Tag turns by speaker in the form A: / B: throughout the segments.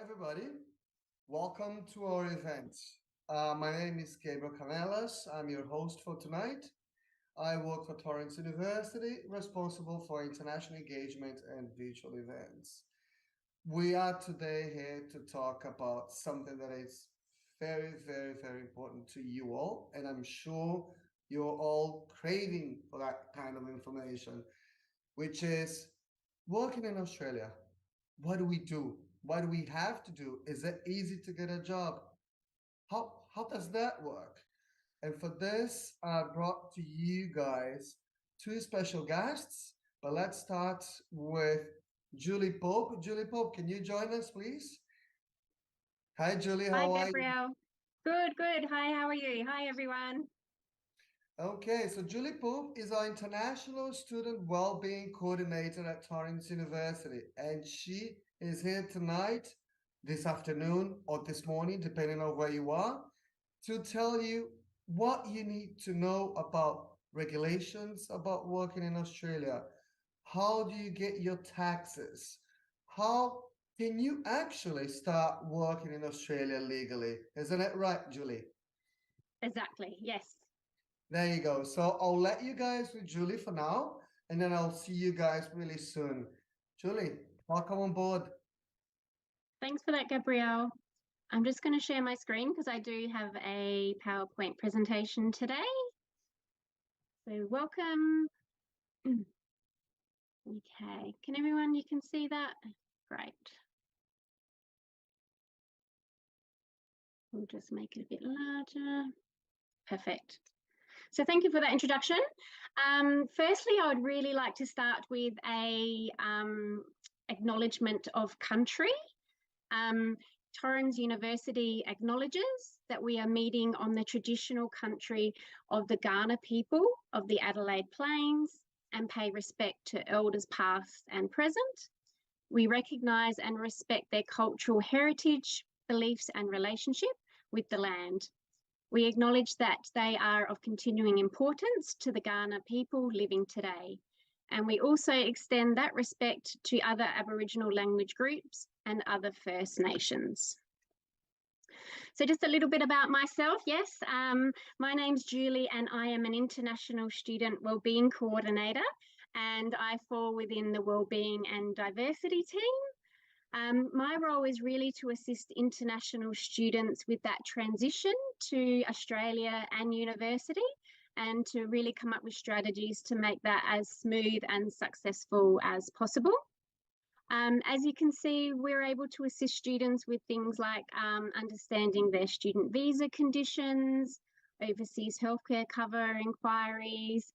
A: Everybody. Welcome to our event. My name is Gabriel Canellas. I'm your host for tonight. I work for Torrens University, responsible for international engagement and virtual events. We are today here to talk about something that is very, very, very important to you all, and I'm sure you're all craving for that kind of information, which is working in Australia. What do we do? What do we have to do? Is it easy to get a job? How does that work? And for this, I brought to you guys two special guests. But let's start with Julie Pope. Julie Pope, can you join us, please? Hi, Julie.
B: Hi,
A: How are you?
B: Gabrielle. Good, good. Hi, how are you? Hi, everyone.
A: Okay, so Julie Pope is our International Student Wellbeing Coordinator at Torrens University, and she is here tonight, this afternoon, or this morning, depending on where you are, to tell you what you need to know about regulations about working in Australia. How do you get your taxes? How can you actually start working in Australia legally? Isn't it right, Julie?
B: Exactly. Yes.
A: There you go. So I'll let you guys with Julie for now, and then I'll see you guys really soon. Julie, welcome on board.
B: Thanks for that, Gabrielle. I'm just going to share my screen because I do have a PowerPoint presentation today. So welcome. Okay. Can everyone, you can see that? Great. We'll just make it a bit larger. Perfect. So thank you for that introduction. Firstly, I would really like to start with a acknowledgement of country. Torrens University acknowledges that we are meeting on the traditional country of the Kaurna people of the Adelaide Plains and pay respect to elders past and present. We recognise and respect their cultural heritage, beliefs and relationship with the land. We acknowledge that they are of continuing importance to the Kaurna people living today. And we also extend that respect to other Aboriginal language groups and other First Nations. So just a little bit about myself. Yes, my name's Julie and I am an International Student Wellbeing Coordinator, and I fall within the Wellbeing and Diversity team. My role is really to assist international students with that transition to Australia and university, and to really come up with strategies to make that as smooth and successful as possible. As you can see, we're able to assist students with things like understanding their student visa conditions, overseas healthcare cover inquiries.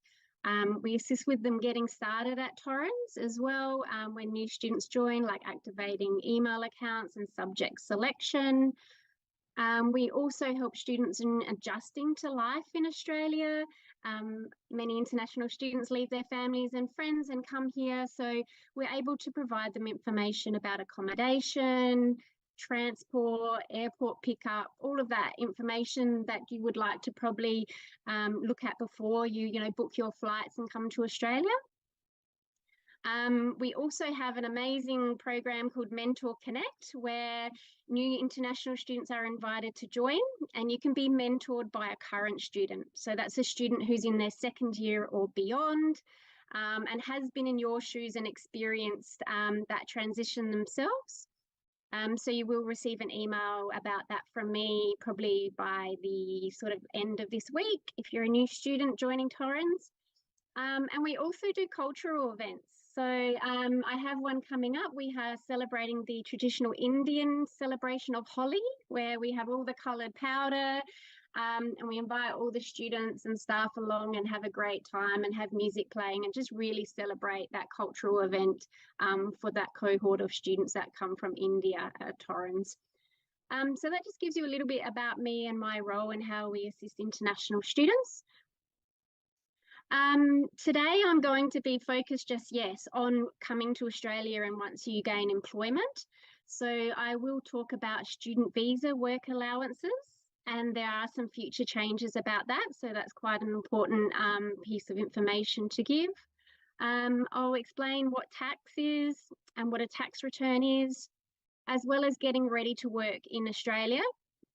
B: We assist with them getting started at Torrens as well when new students join, like activating email accounts and subject selection. We also help students in adjusting to life in Australia. Many international students leave their families and friends and come here, so we're able to provide them information about accommodation, transport, airport pickup, all of that information that you would like to probably look at before you book your flights and come to Australia. We also have an amazing program called Mentor Connect, where new international students are invited to join, and you can be mentored by a current student. So that's a student who's in their second year or beyond, and has been in your shoes and experienced that transition themselves. So you will receive an email about that from me probably by the sort of end of this week if you're a new student joining Torrens. And we also do cultural events. So I have one coming up. We are celebrating the traditional Indian celebration of Holi, where we have all the coloured powder, and we invite all the students and staff along and have a great time and have music playing and just really celebrate that cultural event for that cohort of students that come from India at Torrens. So that just gives you a little bit about me and my role and how we assist international students. Today I'm going to be focused on coming to Australia and once you gain employment. So I will talk about student visa work allowances, and there are some future changes about that. So that's quite an important piece of information to give. I'll explain what tax is and what a tax return is. as well as getting ready to work in Australia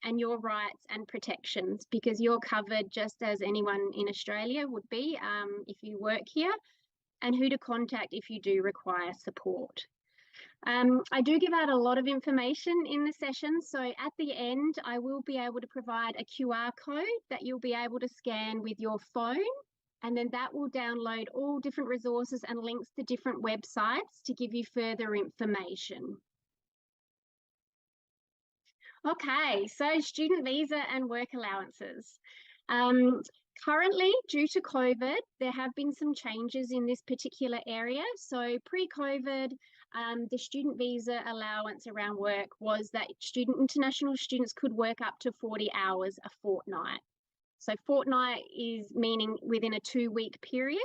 B: and your rights and protections, because you're covered just as anyone in Australia would be if you work here, and who to contact if you do require support. I do give out a lot of information in the session, so at the end I will be able to provide a QR code that you'll be able to scan with your phone, and then that will download all different resources and links to different websites to give you further information. Okay, so student visa and work allowances. Currently, due to COVID, there have been some changes in this particular area. So pre-COVID, the student visa allowance around work was that international students could work up to 40 hours a fortnight. So fortnight is meaning within a 2-week period.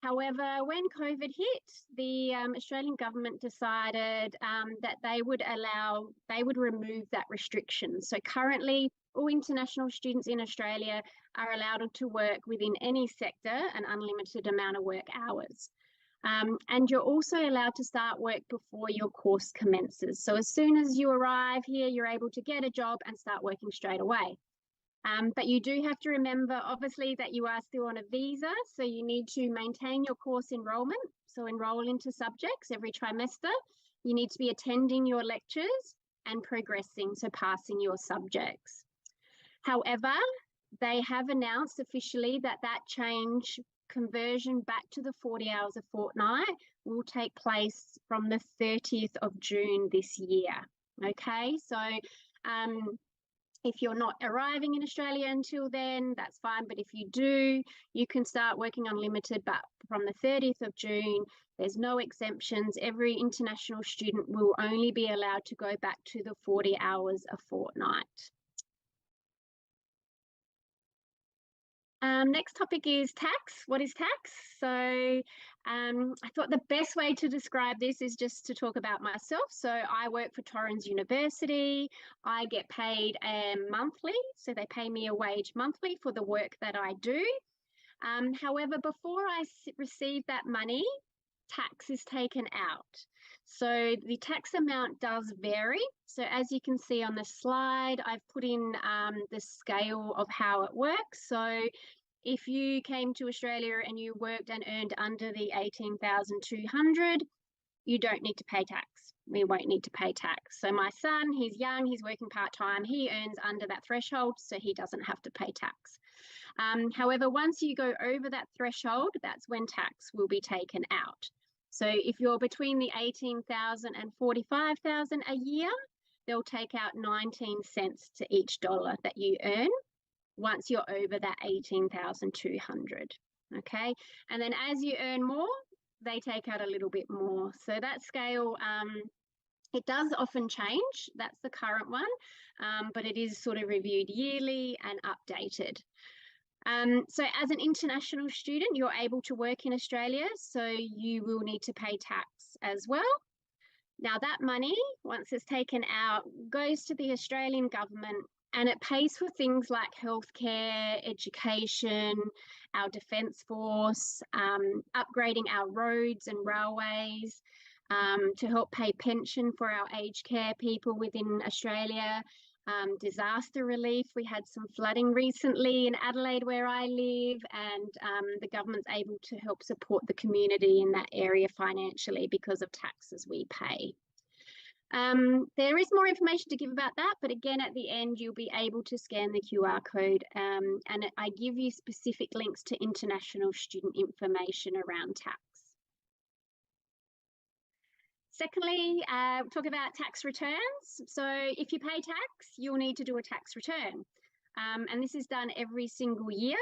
B: However, when COVID hit, the Australian government decided that they would remove that restriction. So currently, all international students in Australia are allowed to work within any sector an unlimited amount of work hours. And you're also allowed to start work before your course commences. So as soon as you arrive here, you're able to get a job and start working straight away. But you do have to remember, obviously, that you are still on a visa, so you need to maintain your course enrolment. So enroll into subjects every trimester. You need to be attending your lectures and progressing, so passing your subjects. However, they have announced officially that change, conversion back to the 40 hours a fortnight, will take place from the 30th of June this year. Okay, so if you're not arriving in Australia until then, that's fine. But if you do, you can start working unlimited. But from the 30th of June, there's no exemptions. Every international student will only be allowed to go back to the 40 hours a fortnight. Next topic is tax. What is tax? So I thought the best way to describe this is just to talk about myself. So I work for Torrens University. I get paid monthly, so they pay me a wage monthly for the work that I do. However, before I receive that money, tax is taken out. So the tax amount does vary. So as you can see on the slide, I've put in the scale of how it works. So if you came to Australia and you worked and earned under the 18,200, you don't need to pay tax. We won't need to pay tax. So my son, he's young, he's working part-time, he earns under that threshold, so he doesn't have to pay tax. However, once you go over that threshold, that's when tax will be taken out. So if you're between the 18,000 and 45,000 a year, they'll take out 19 cents to each dollar that you earn once you're over that 18,200. Okay, and then as you earn more, they take out a little bit more. So that scale, it does often change. That's the current one, but it is sort of reviewed yearly and updated. So as an international student, you're able to work in Australia, so you will need to pay tax as well. Now that money, once it's taken out, goes to the Australian government, and it pays for things like healthcare, education, our defence force, upgrading our roads and railways, to help pay pension for our aged care people within Australia, disaster relief. We had some flooding recently in Adelaide where I live, and the government's able to help support the community in that area financially because of taxes we pay. There is more information to give about that, but again, at the end, you'll be able to scan the QR code, and I give you specific links to international student information around tax. Secondly, talk about tax returns. So if you pay tax, you'll need to do a tax return. And this is done every single year.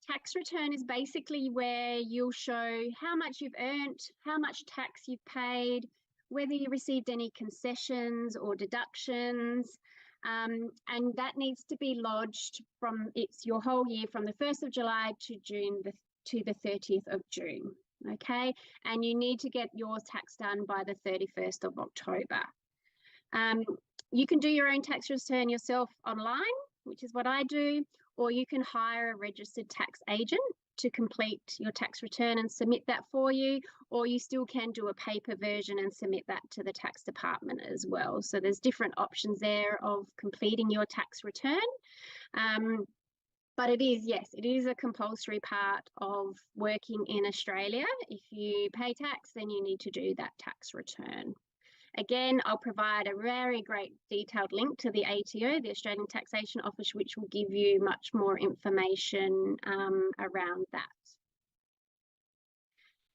B: Tax return is basically where you'll show how much you've earned, how much tax you've paid, whether you received any concessions or deductions, and that needs to be lodged your whole year from the 1st of July to the 30th of June. Okay, and you need to get your tax done by the 31st of October. You can do your own tax return yourself online, which is what I do, or you can hire a registered tax agent to complete your tax return and submit that for you, or you still can do a paper version and submit that to the tax department as well. So there's different options there of completing your tax return. But it is, yes, it is a compulsory part of working in Australia. If you pay tax, then you need to do that tax return. Again, I'll provide a very great detailed link to the ATO, the Australian Taxation Office, which will give you much more information around that.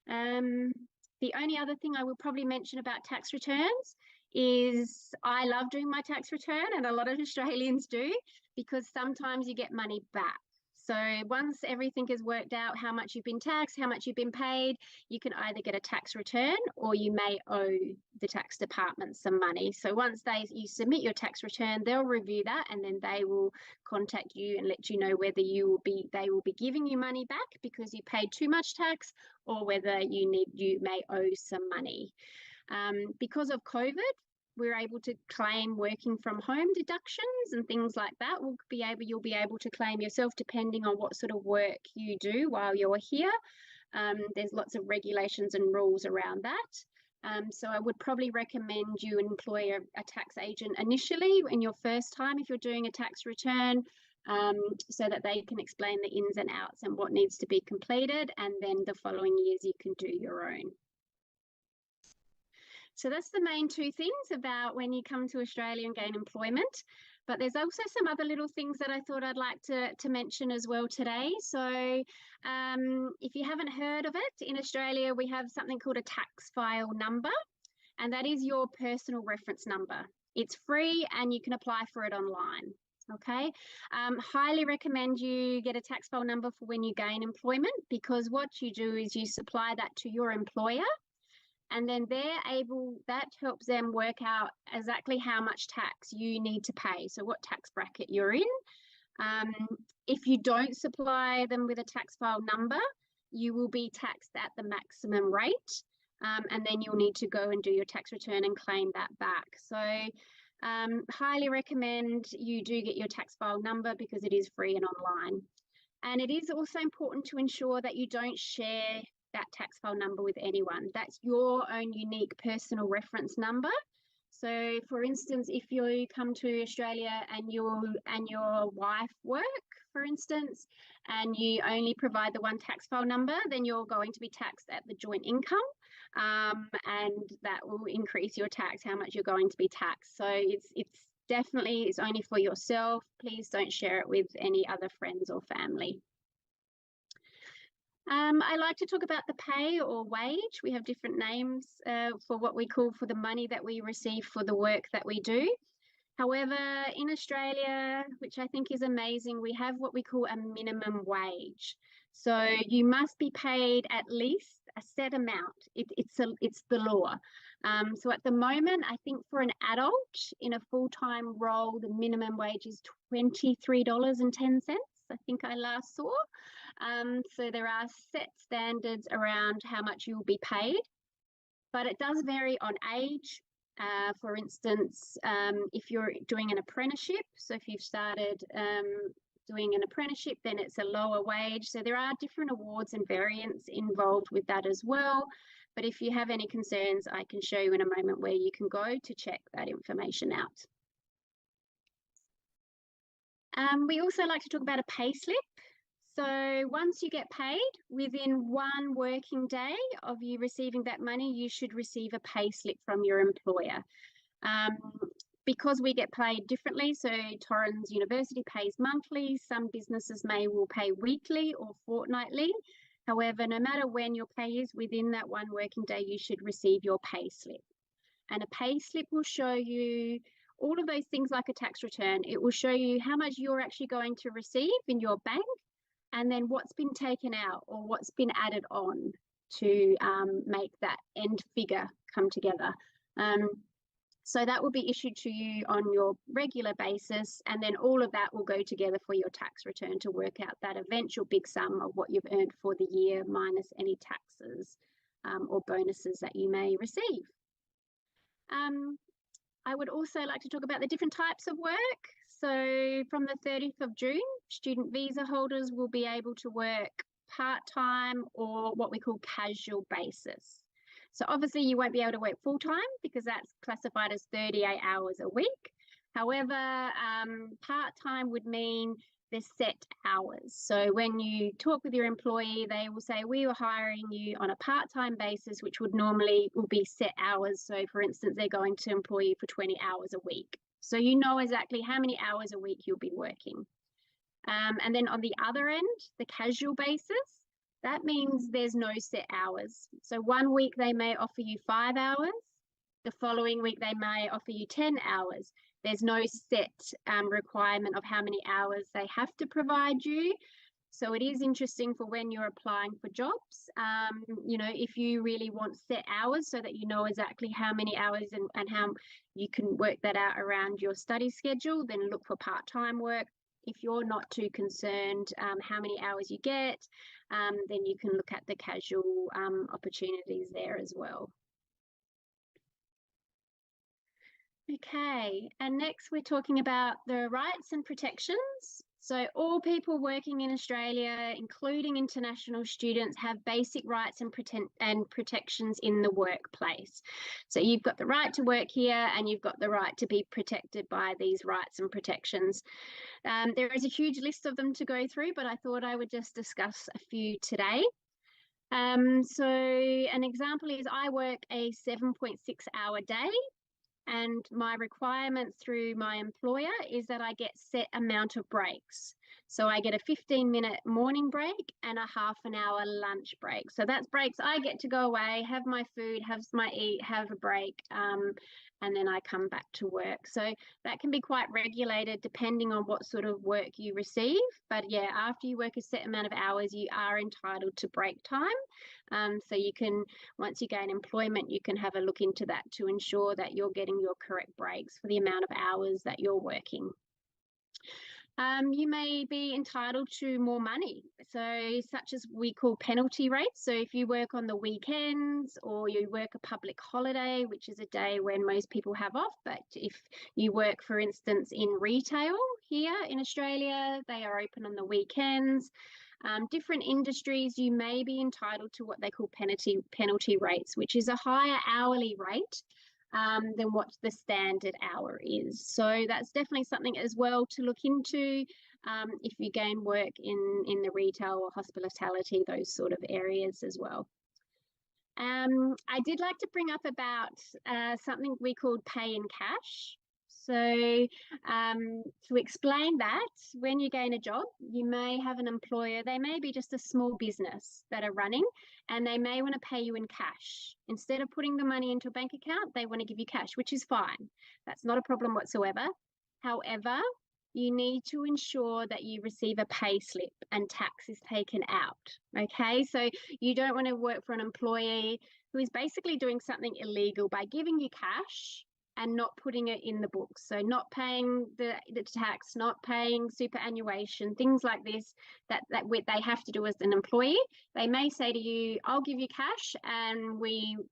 B: The only other thing I will probably mention about tax returns is I love doing my tax return, and a lot of Australians do, because sometimes you get money back. So once everything is worked out, how much you've been taxed, how much you've been paid, you can either get a tax return or you may owe the tax department some money. So once you submit your tax return, they'll review that, and then they will contact you and let you know whether they will be giving you money back because you paid too much tax, or whether you may owe some money. Because of COVID, we're able to claim working from home deductions and things like that. You'll be able to claim yourself depending on what sort of work you do while you're here. There's lots of regulations and rules around that. So I would probably recommend you employ a tax agent initially in your first time if you're doing a tax return, so that they can explain the ins and outs and what needs to be completed, and then the following years you can do your own. So that's the main two things about when you come to Australia and gain employment. But there's also some other little things that I thought I'd like to mention as well today. So if you haven't heard of it, in Australia we have something called a tax file number, and that is your personal reference number. It's free and you can apply for it online. Okay, highly recommend you get a tax file number for when you gain employment, because what you do is you supply that to your employer, and then that helps them work out exactly how much tax you need to pay, so what tax bracket you're in. If you don't supply them with a tax file number, you will be taxed at the maximum rate, and then you'll need to go and do your tax return and claim that back. So highly recommend you do get your tax file number, because it is free and online. And it is also important to ensure that you don't share that tax file number with anyone. That's your own unique personal reference number. So for instance, if you come to Australia and your wife work, for instance, and you only provide the one tax file number, then you're going to be taxed at the joint income, and that will increase your tax, how much you're going to be taxed. So it's only for yourself. Please don't share it with any other friends or family. I like to talk about the pay or wage. We have different names for what we call for the money that we receive for the work that we do. However, in Australia, which I think is amazing, we have what we call a minimum wage. So you must be paid at least a set amount. It's the law. So at the moment, I think for an adult in a full-time role, the minimum wage is $23.10. I think I last saw. So there are set standards around how much you'll be paid, but it does vary on age. For instance, if you're doing an apprenticeship, so if you've started doing an apprenticeship, then it's a lower wage. So there are different awards and variants involved with that as well. But if you have any concerns, I can show you in a moment where you can go to check that information out. We also like to talk about a pay slip. So once you get paid, within 1 working day of you receiving that money, you should receive a pay slip from your employer. Because we get paid differently, so Torrens University pays monthly, some businesses will pay weekly or fortnightly. However, no matter when your pay is, within that 1 working day, you should receive your pay slip. And a pay slip will show you all of those things like a tax return. It will show you how much you're actually going to receive in your bank, and then what's been taken out or what's been added on to make that end figure come together. So that will be issued to you on your regular basis, and then all of that will go together for your tax return to work out that eventual big sum of what you've earned for the year, minus any taxes or bonuses that you may receive. I would also like to talk about the different types of work. So from the 30th of June, student visa holders will be able to work part-time or what we call casual basis. So obviously you won't be able to work full-time because that's classified as 38 hours a week. However, part-time would mean the set hours. So when you talk with your employee, they will say, we were hiring you on a part-time basis, which would normally will be set hours. So for instance, they're going to employ you for 20 hours a week. So you know exactly how many hours a week you'll be working. And then on the other end, the casual basis, that means there's no set hours. So one week they may offer you 5 hours. The following week they may offer you 10 hours. There's no set requirement of how many hours they have to provide you. So it is interesting for when you're applying for jobs, you know, if you really want set hours so that you know exactly how many hours and how you can work that out around your study schedule, then look for part-time work. If you're not too concerned how many hours you get, then you can look at the casual opportunities there as well. Okay, and next we're talking about the rights and protections. So all people working in Australia, including international students, have basic rights and protections in the workplace. So you've got the right to work here and you've got the right to be protected by these rights and protections. There is a huge list of them to go through, but I thought I would just discuss a few today. So an example is I work a 7.6-hour day. And my requirement through my employer is that I get set amount of breaks. So I get a 15-minute morning break and a half an hour lunch break. So that's breaks. I get to go away, have my food, have my eat, have a break, and then I come back to work. So that can be quite regulated depending on what sort of work you receive. But yeah, after you work a set amount of hours, you are entitled to break time. So you can, once you gain employment, you can have a look into that to ensure that you're getting your correct breaks for the amount of hours that you're working. You may be entitled to more money, so such as we call penalty rates. So if you work on the weekends or you work a public holiday, which is a day when most people have off, but if you work, for instance, in retail here in Australia, they are open on the weekends. Different industries, you may be entitled to what they call penalty rates, which is a higher hourly rate than what the standard hour is. So that's definitely something as well to look into if you gain work in the retail or hospitality, those sort of areas as well. I did like to bring up about something we called pay in cash. So to explain that, when you gain a job, you may have an employer, they may be just a small business that are running, and they may want to pay you in cash. Instead of putting the money into a bank account, they want to give you cash, which is fine. That's not a problem whatsoever. However, you need to ensure that you receive a pay slip and tax is taken out. Okay, so you don't want to work for an employee who is basically doing something illegal by giving you cash and not putting it in the books. So not paying the tax, not paying superannuation, things like this that they have to do as an employee. They may say to you, I'll give you cash and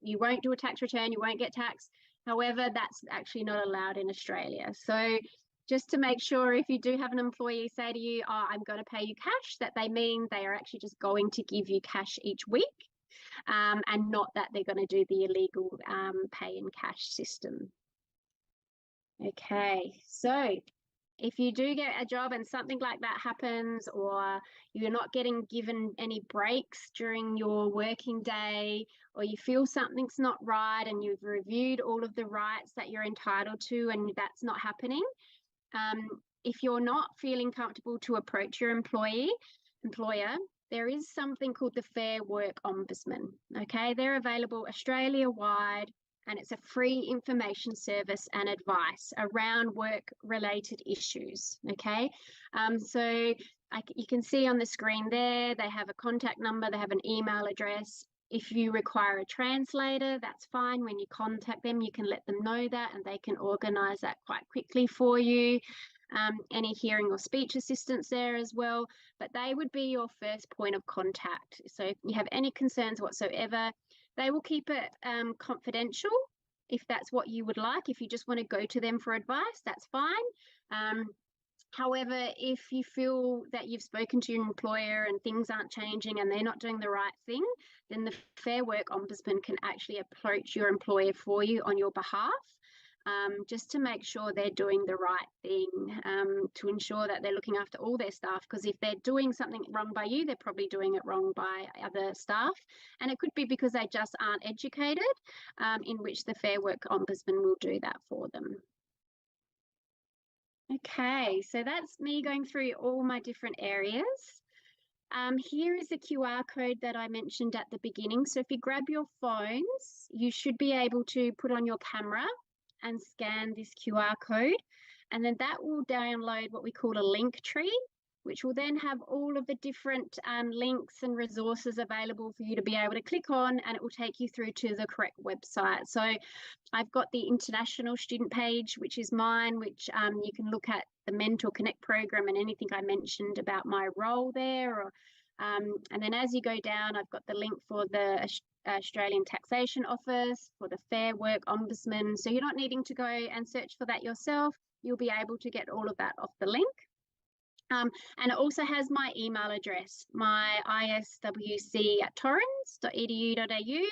B: you won't do a tax return, you won't get taxed. However, that's actually not allowed in Australia. So just to make sure, if you do have an employee say to you, oh, I'm going to pay you cash, that they mean they are actually just going to give you cash each week and not that they're going to do the illegal pay in cash system. Okay, so if you do get a job and something like that happens, or you're not getting given any breaks during your working day, or you feel something's not right and you've reviewed all of the rights that you're entitled to and that's not happening, if you're not feeling comfortable to approach your employer, there is something called the Fair Work Ombudsman. Okay, they're available Australia-wide, and it's a free information service and advice around work-related issues. Okay, so you can see on the screen there, they have a contact number, they have an email address. If you require a translator, that's fine. When you contact them, you can let them know that and they can organise that quite quickly for you. Any hearing or speech assistance there as well, but they would be your first point of contact. So if you have any concerns whatsoever, they will keep it confidential if that's what you would like. If you just want to go to them for advice, that's fine. However, if you feel that you've spoken to your employer and things aren't changing and they're not doing the right thing, then the Fair Work Ombudsman can actually approach your employer for you on your behalf, just to make sure they're doing the right thing, to ensure that they're looking after all their staff. Because if they're doing something wrong by you, they're probably doing it wrong by other staff. And it could be because they just aren't educated, in which the Fair Work Ombudsman will do that for them. Okay, so that's me going through all my different areas. Here is the QR code that I mentioned at the beginning. So if you grab your phones, you should be able to put on your camera and scan this QR code. And then that will download what we call a link tree, which will then have all of the different links and resources available for you to be able to click on, and it will take you through to the correct website. So I've got the international student page, which is mine, which you can look at the Mentor Connect program and anything I mentioned about my role there. Or, and then as you go down, I've got the link for the Australian Taxation Office, for the Fair Work Ombudsman. So you're not needing to go and search for that yourself. You'll be able to get all of that off the link. And it also has my email address, my iswc@torrens.edu.au.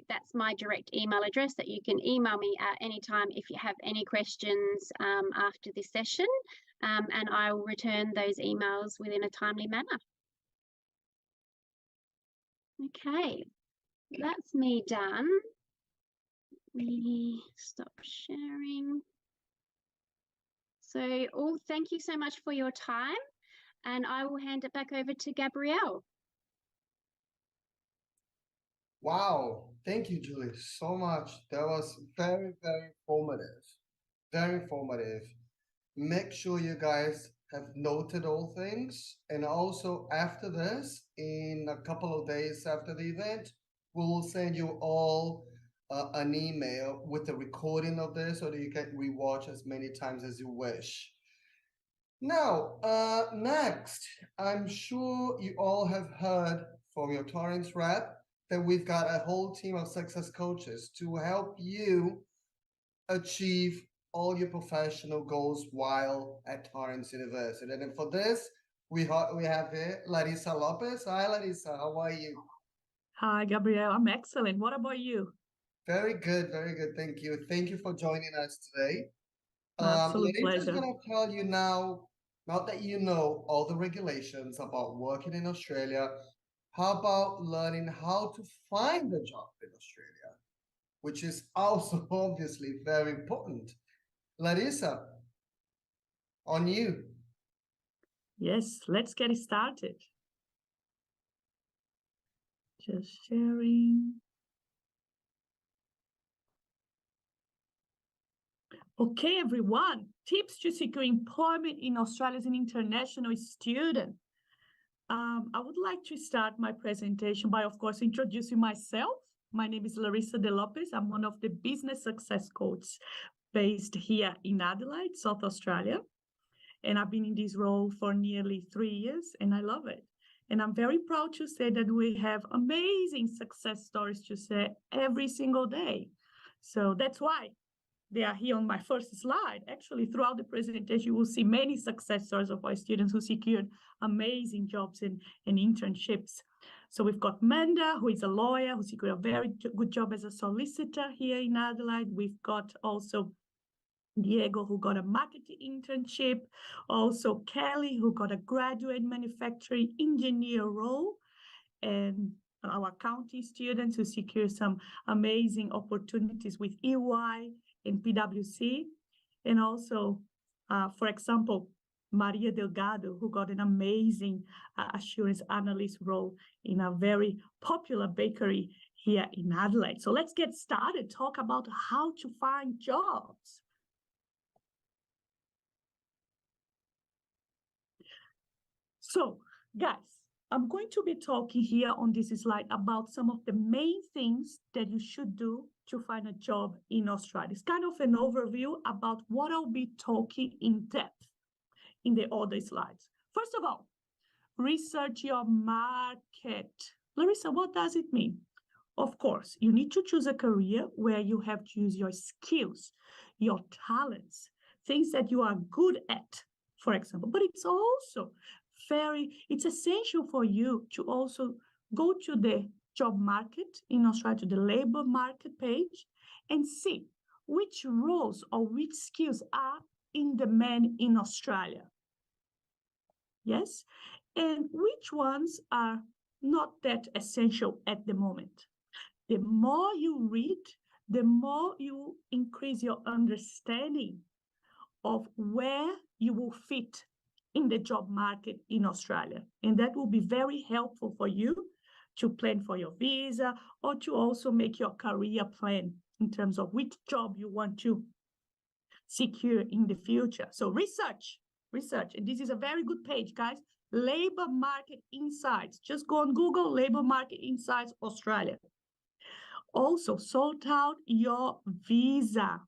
B: That's my direct email address that you can email me at any time if you have any questions after this session, and I will return those emails within a timely manner. Okay, that's me done. Let me stop sharing. So, thank you so much for your time, and I will hand it back over to Gabrielle.
A: Wow, thank you, Julie, so much. That was very, very informative. Very informative. Make sure you guys have noted all things. And also after this, in a couple of days after the event, we'll send you all an email with the recording of this so that you can rewatch as many times as you wish. Now, next, I'm sure you all have heard from your Torrens rep that we've got a whole team of success coaches to help you achieve all your professional goals while at Torrens University. And for this, we have here Larissa Lopez. Hi, Larissa. How are you?
C: Hi, Gabrielle. I'm excellent. What about you?
A: Very good. Very good. Thank you. Thank you for joining us today.
C: Absolute
A: Larissa's
C: pleasure.
A: going to tell you now that you know all the regulations about working in Australia, how about learning how to find a job in Australia, which is also obviously very important. Larissa, on you.
C: Yes, let's get started. Just sharing. Okay, everyone. Tips to secure employment in Australia as an international student. I would like to start my presentation by, of course, introducing myself. My name is Larissa de Lopez. I'm one of the business success coaches based here in Adelaide, South Australia. And I've been in this role for nearly 3 years, and I love it. And I'm very proud to say that we have amazing success stories to share every single day. So that's why they are here on my first slide. Actually, throughout the presentation, you will see many success stories of our students who secured amazing jobs and internships. So we've got Manda, who is a lawyer, who secured a very good job as a solicitor here in Adelaide. We've got also Diego, who got a marketing internship. Also Kelly, who got a graduate manufacturing engineer role. And our accounting students who secure some amazing opportunities with EY and PwC. And also, for example, Maria Delgado, who got an amazing assurance analyst role in a very popular bakery here in Adelaide. So let's get started, talk about how to find jobs. So, guys, I'm going to be talking here on this slide about some of the main things that you should do to find a job in Australia. It's kind of an overview about what I'll be talking in depth in the other slides. First of all, research your market. Larissa, what does it mean? Of course, you need to choose a career where you have to use your skills, your talents things that you are good at, for example. But it's also it's essential for you to also go to the job market in Australia, to the labor market page, and see which roles or which skills are in demand in Australia. Yes, and which ones are not that essential at the moment. The more you read, the more you increase your understanding of where you will fit in the job market in Australia. And that will be very helpful for you to plan for your visa or to also make your career plan in terms of which job you want to secure in the future. So research. And this is a very good page, guys. Labor Market Insights. Just go on Google, Labor Market Insights Australia. Also, sort out your visa.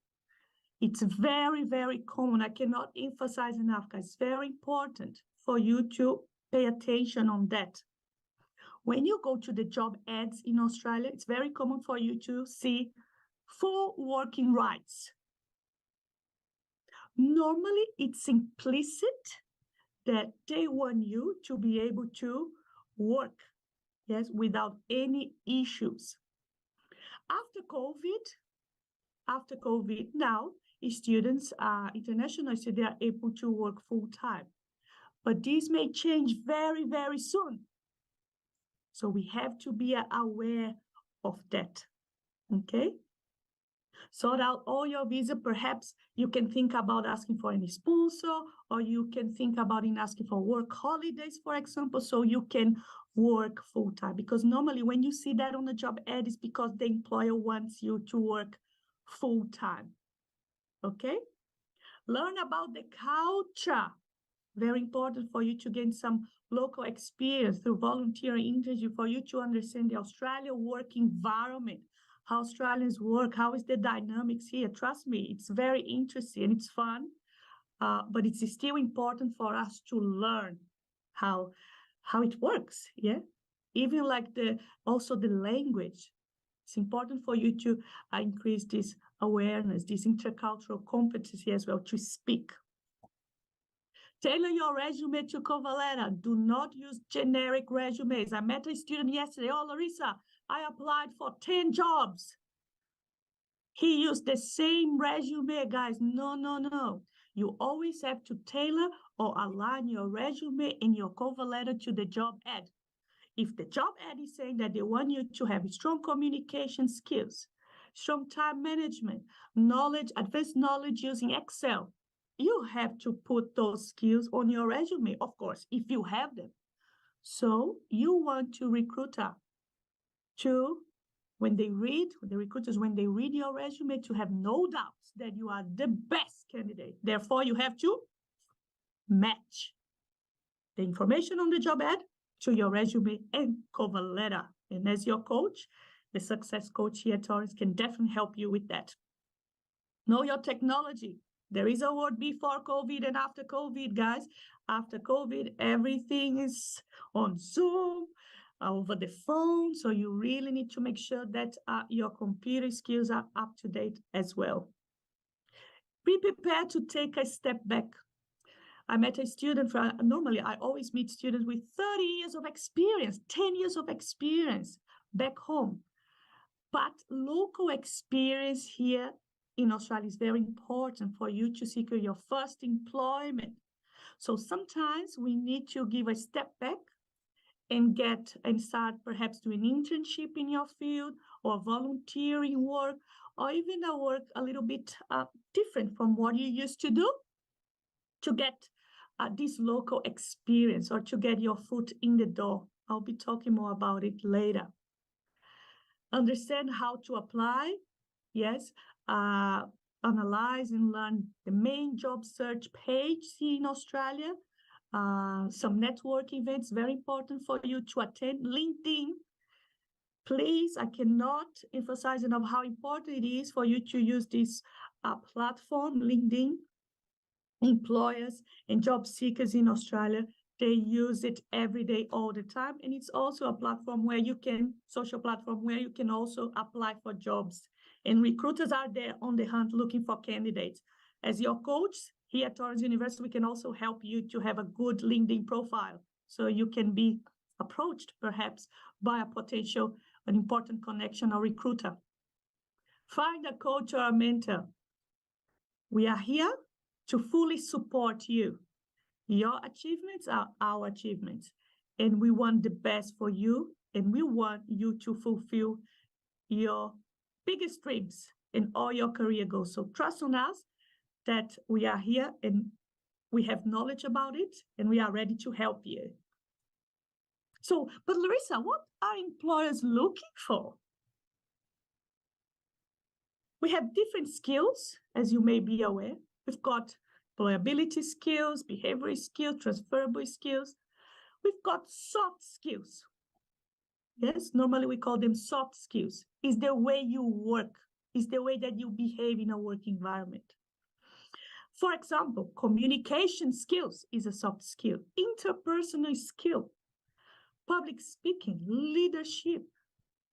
C: It's very, very common. I cannot emphasize enough, guys. It's very important for you to pay attention on that. When you go to the job ads in Australia, it's very common for you to see full working rights. Normally, it's implicit that they want you to be able to work, yes, without any issues. After COVID, now students, international students, they are able to work full time. But this may change very, very soon. So we have to be aware of that, okay? Sort out all your visa. Perhaps you can think about asking for any sponsor, or you can think about asking for work holidays, for example, so you can work full time. Because normally when you see that on the job ad, it's because the employer wants you to work full time, okay? Learn about the culture. Very important for you to gain some local experience through volunteering internship, for you to understand the Australian work environment, how Australians work, how is the dynamics here. Trust me, it's very interesting and it's fun, but it's still important for us to learn how it works, yeah? Even like also the language. It's important for you to increase this awareness, this intercultural competency as well, to speak. Tailor your resume to cover letter. Do not use generic resumes. I met a student yesterday. Oh, Larissa, I applied for 10 jobs. He used the same resume, guys. No. You always have to tailor or align your resume and your cover letter to the job ad. If the job ad is saying that they want you to have strong communication skills, strong time management, advanced knowledge using Excel, you have to put those skills on your resume, of course, if you have them. So you want to recruiter to, when they read your resume, to have no doubts that you are the best candidate. Therefore, you have to match the information on the job ad to your resume and cover letter. And as your coach, the success coach here at Torrens, can definitely help you with that. Know your technology. There is a word before COVID and after COVID, guys. After COVID, everything is on Zoom, over the phone. So you really need to make sure that your computer skills are up to date as well. Be prepared to take a step back. I met a student, normally I always meet students with 30 years of experience, 10 years of experience back home. But local experience here in Australia is very important for you to secure your first employment. So sometimes we need to give a step back and start perhaps doing internship in your field, or volunteering work, or even a work a little bit different from what you used to do, to get this local experience or to get your foot in the door. I'll be talking more about it later. Understand how to apply, yes, analyze and learn the main job search page here in Australia. Some network events, very important for you to attend. LinkedIn, please, I cannot emphasize enough how important it is for you to use this platform, LinkedIn. Employers and job seekers in Australia, they use it every day, all the time. And it's also a platform where social platform where you can also apply for jobs. And recruiters are there on the hunt looking for candidates. As your coach here at Torrens University, we can also help you to have a good LinkedIn profile, so you can be approached perhaps by a potential, an important connection or recruiter. Find a coach or a mentor. We are here to fully support you. Your achievements are our achievements, and we want the best for you, and we want you to fulfill your biggest dreams and all your career goals. So trust on us that we are here and we have knowledge about it, and we are ready to help you. So, but Larissa, what are employers looking for? We have different skills, as you may be aware. We've got employability skills, behavioral skills, transferable skills. We've got soft skills. Yes, normally we call them soft skills. It's the way you work, it's the way that you behave in a work environment. For example, communication skills is a soft skill, interpersonal skill, public speaking, leadership,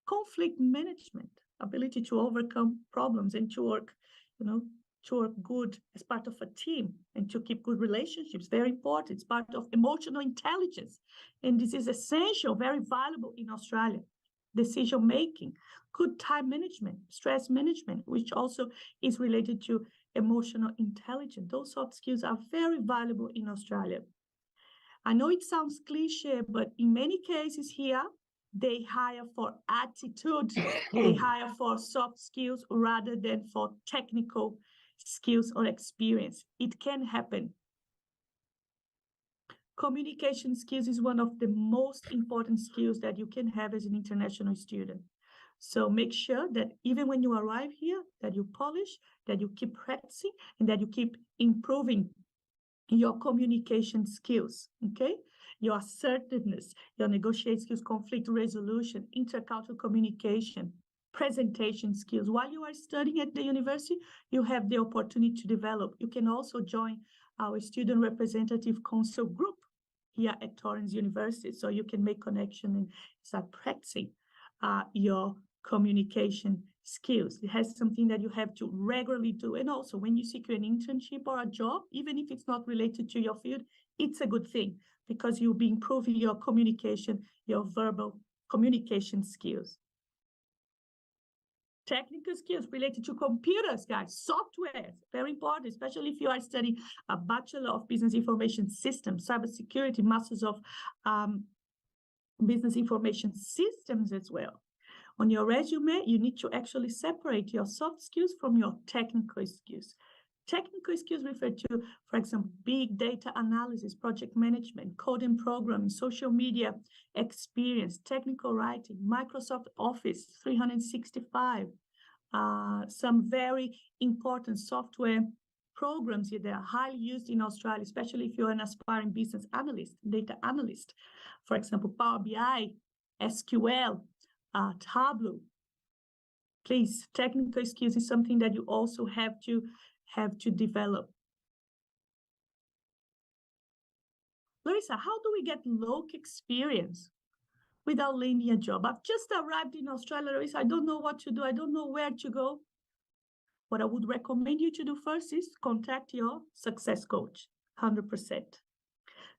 C: conflict management, ability to overcome problems and to work, to work good as part of a team and to keep good relationships. Very important. It's part of emotional intelligence. And this is essential, very valuable in Australia. Decision making, good time management, stress management, which also is related to emotional intelligence. Those soft skills are very valuable in Australia. I know it sounds cliche, but in many cases here, they hire for attitude, they hire for soft skills rather than for technical skills or experience. It can happen. Communication skills is one of the most important skills that you can have as an international student. So make sure that even when you arrive here, that you polish, that you keep practicing, and that you keep improving your communication skills, okay? Your assertiveness, your negotiation skills, conflict resolution, intercultural communication, presentation skills. While you are studying at the university, you have the opportunity to develop. You can also join our student representative council group here at Torrens University, so you can make connection and start practicing your communication skills. It has something that you have to regularly do. And also when you seek an internship or a job, even if it's not related to your field, it's a good thing because you'll be improving your communication, your verbal communication skills. Technical skills related to computers, guys, software, very important, especially if you are studying a Bachelor of Business Information Systems, Cybersecurity, Masters of Business Information Systems as well. On your resume, you need to actually separate your soft skills from your technical skills. Technical skills refer to, for example, big data analysis, project management, code and programming, social media experience, technical writing, Microsoft Office 365, some very important software programs that are highly used in Australia, especially if you're an aspiring business analyst, data analyst. For example, Power BI, SQL, Tableau. Please, technical skills is something that you also have to develop. Larissa, how do we get local experience without landing a job? I've just arrived in Australia, Larissa. I don't know what to do. I don't know where to go. What I would recommend you to do first is contact your success coach, 100%.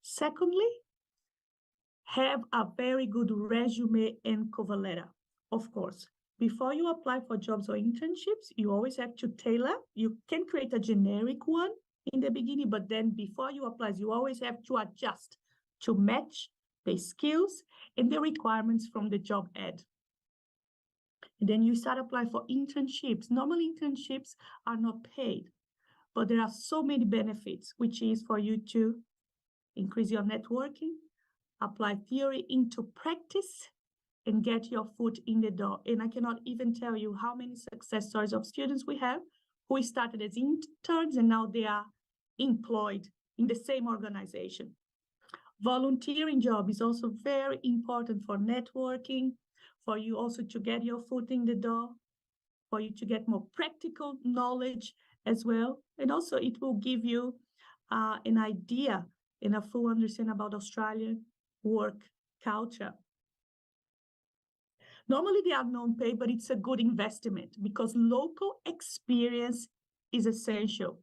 C: Secondly, have a very good resume and cover letter. Of course, before you apply for jobs or internships, you always have to tailor. You can create a generic one in the beginning, but then before you apply, you always have to adjust to match the skills and the requirements from the job ad. And then you start applying for internships. Normally, internships are not paid, but there are so many benefits, which is for you to increase your networking, apply theory into practice, and get your foot in the door. And I cannot even tell you how many success stories of students we have who started as interns and now they are employed in the same organization. Volunteering job is also very important for networking, for you also to get your foot in the door, for you to get more practical knowledge as well. And also it will give you an idea and a full understanding about Australian work culture. Normally they are non-paid, but it's a good investment because local experience is essential.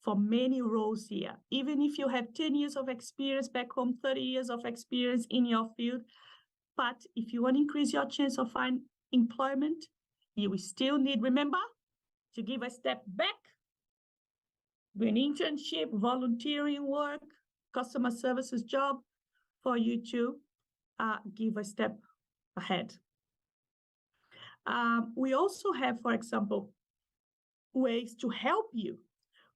C: for many roles here. Even if you have 10 years of experience back home, 30 years of experience in your field, but if you want to increase your chance of finding employment, you will still need, remember, to give a step back, do an internship, volunteering work, customer services job for you to give a step ahead. We also have, for example, ways to help you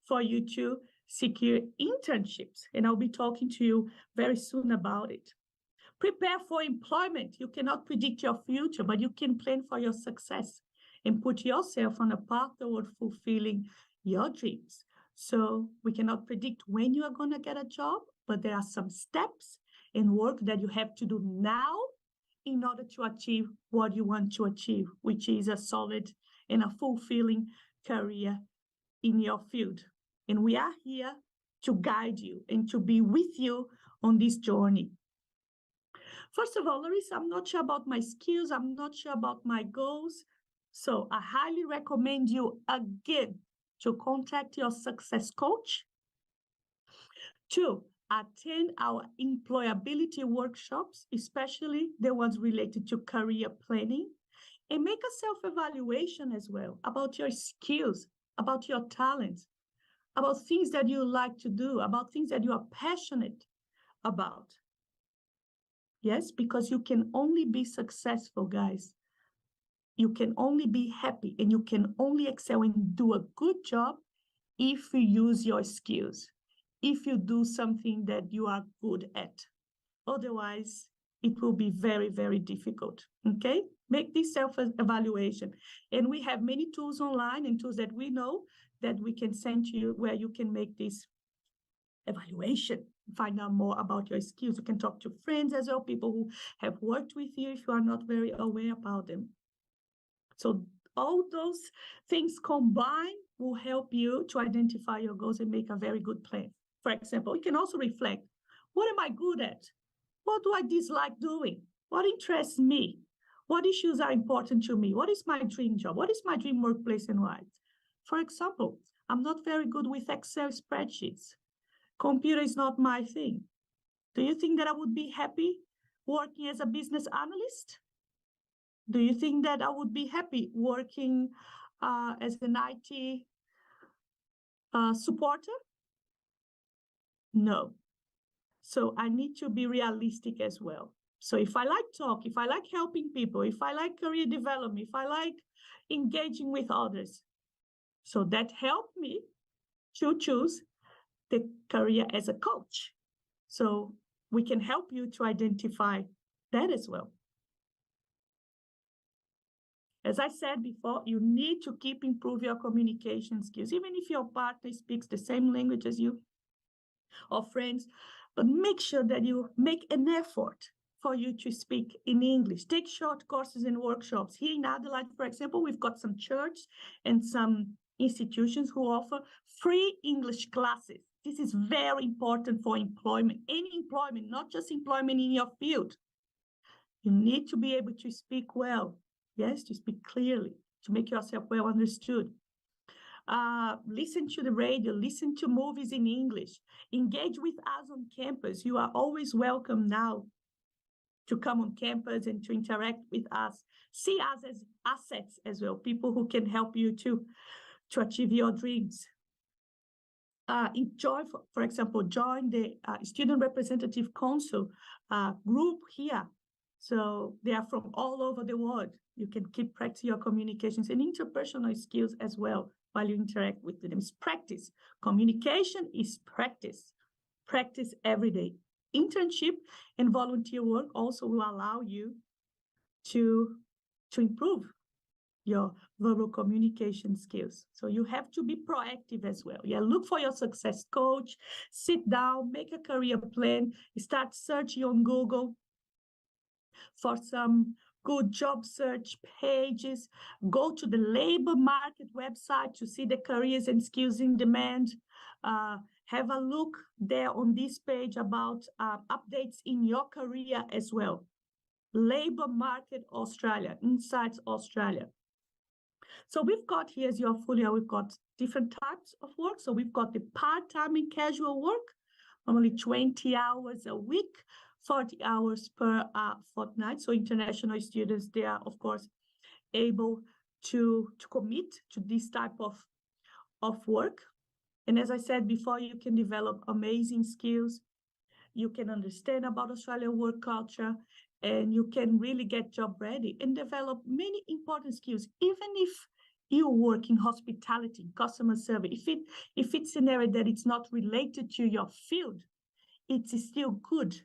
C: for you to secure internships. And I'll be talking to you very soon about it. Prepare for employment. You cannot predict your future, but you can plan for your success and put yourself on a path toward fulfilling your dreams. So we cannot predict when you are going to get a job, but there are some steps and work that you have to do now in order to achieve what you want to achieve, which is a solid and a fulfilling career in your field. And we are here to guide you and to be with you on this journey. First of all, Larissa, I'm not sure about my skills. I'm not sure about my goals. So I highly recommend you again to contact your success coach. 2, attend our employability workshops, especially the ones related to career planning, and make a self-evaluation as well about your skills, about your talents, about things that you like to do, about things that you are passionate about. Yes, because you can only be successful, guys. You can only be happy and you can only excel and do a good job if you use your skills, if you do something that you are good at. Otherwise, it will be very, very difficult, okay? Make this self-evaluation. And we have many tools online and tools that we know that we can send to you where you can make this evaluation, find out more about your skills. You can talk to friends as well, people who have worked with you if you are not very aware about them. So all those things combined will help you to identify your goals and make a very good plan. For example, you can also reflect, what am I good at? What do I dislike doing? What interests me? What issues are important to me? What is my dream job? What is my dream workplace and why? For example, I'm not very good with Excel spreadsheets. Computer is not my thing. Do you think that I would be happy working as a business analyst? Do you think that I would be happy working as an IT supporter? No. So I need to be realistic as well. So if I like talk, if I like helping people, if I like career development, if I like engaging with others, so that helped me to choose the career as a coach. So we can help you to identify that as well. As I said before, you need to keep improving your communication skills, even if your partner speaks the same language as you or friends, but make sure that you make an effort for you to speak in English. Take short courses and workshops. Here in Adelaide, for example, we've got some churches and some institutions who offer free English classes. This is very important for employment, any employment, not just employment in your field. You need to be able to speak well, yes, to speak clearly, to make yourself well understood. Listen to the radio, listen to movies in English, engage with us on campus. You are always welcome now to come on campus and to interact with us. See us as assets as well, people who can help you to achieve your dreams. Enjoy, for example, join the Student Representative Council group here. So they are from all over the world. You can keep practicing your communications and interpersonal skills as well while you interact with them. It's practice. Communication is practice. Practice every day. Internship and volunteer work also will allow you to improve your verbal communication skills. So you have to be proactive as well. Yeah, look for your success coach, sit down, make a career plan, start searching on Google for some good job search pages. Go to the labor market website to see the careers and skills in demand. Have a look there on this page about updates in your career as well. Labor Market Australia, Insights Australia. So we've got here, as you're fully aware, we've got different types of work. So we've got the part-time and casual work, normally 20 hours a week, 40 hours per fortnight. So international students, they are, of course, able to commit to this type of work. And as I said before, you can develop amazing skills. You can understand about Australian work culture, and you can really get job ready and develop many important skills, even if you work in hospitality, customer service. If it's an area that it's not related to your field, it's still good,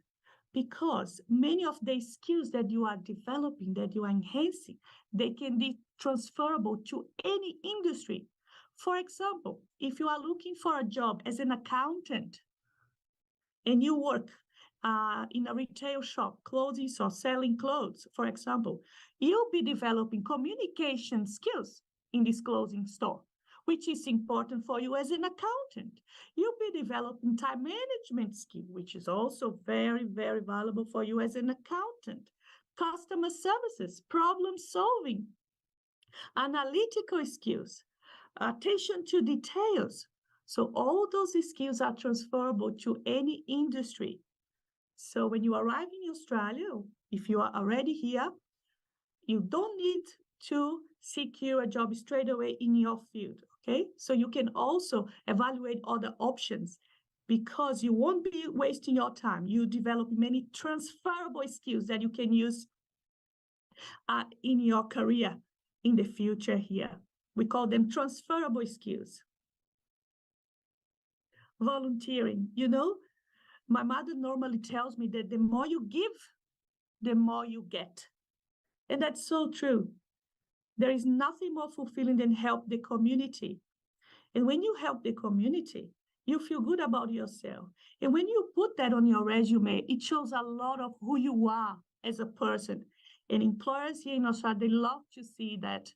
C: because many of the skills that you are developing, that you are enhancing, they can be transferable to any industry. For example, if you are looking for a job as an accountant and you work in a retail shop, clothing store, selling clothes, for example, you'll be developing communication skills in this clothing store, which is important for you as an accountant. You'll be developing time management skill, which is also very, very valuable for you as an accountant. Customer services, problem solving, analytical skills, attention to details. So all those skills are transferable to any industry. So when you arrive in Australia, if you are already here, you don't need to secure a job straight away in your field, okay? So you can also evaluate other options, because you won't be wasting your time. You develop many transferable skills that you can use in your career in the future here. We call them transferable skills. Volunteering, my mother normally tells me that the more you give, the more you get. And that's so true. There is nothing more fulfilling than help the community. And when you help the community, you feel good about yourself. And when you put that on your resume, it shows a lot of who you are as a person. And employers here in Australia, they love to see that.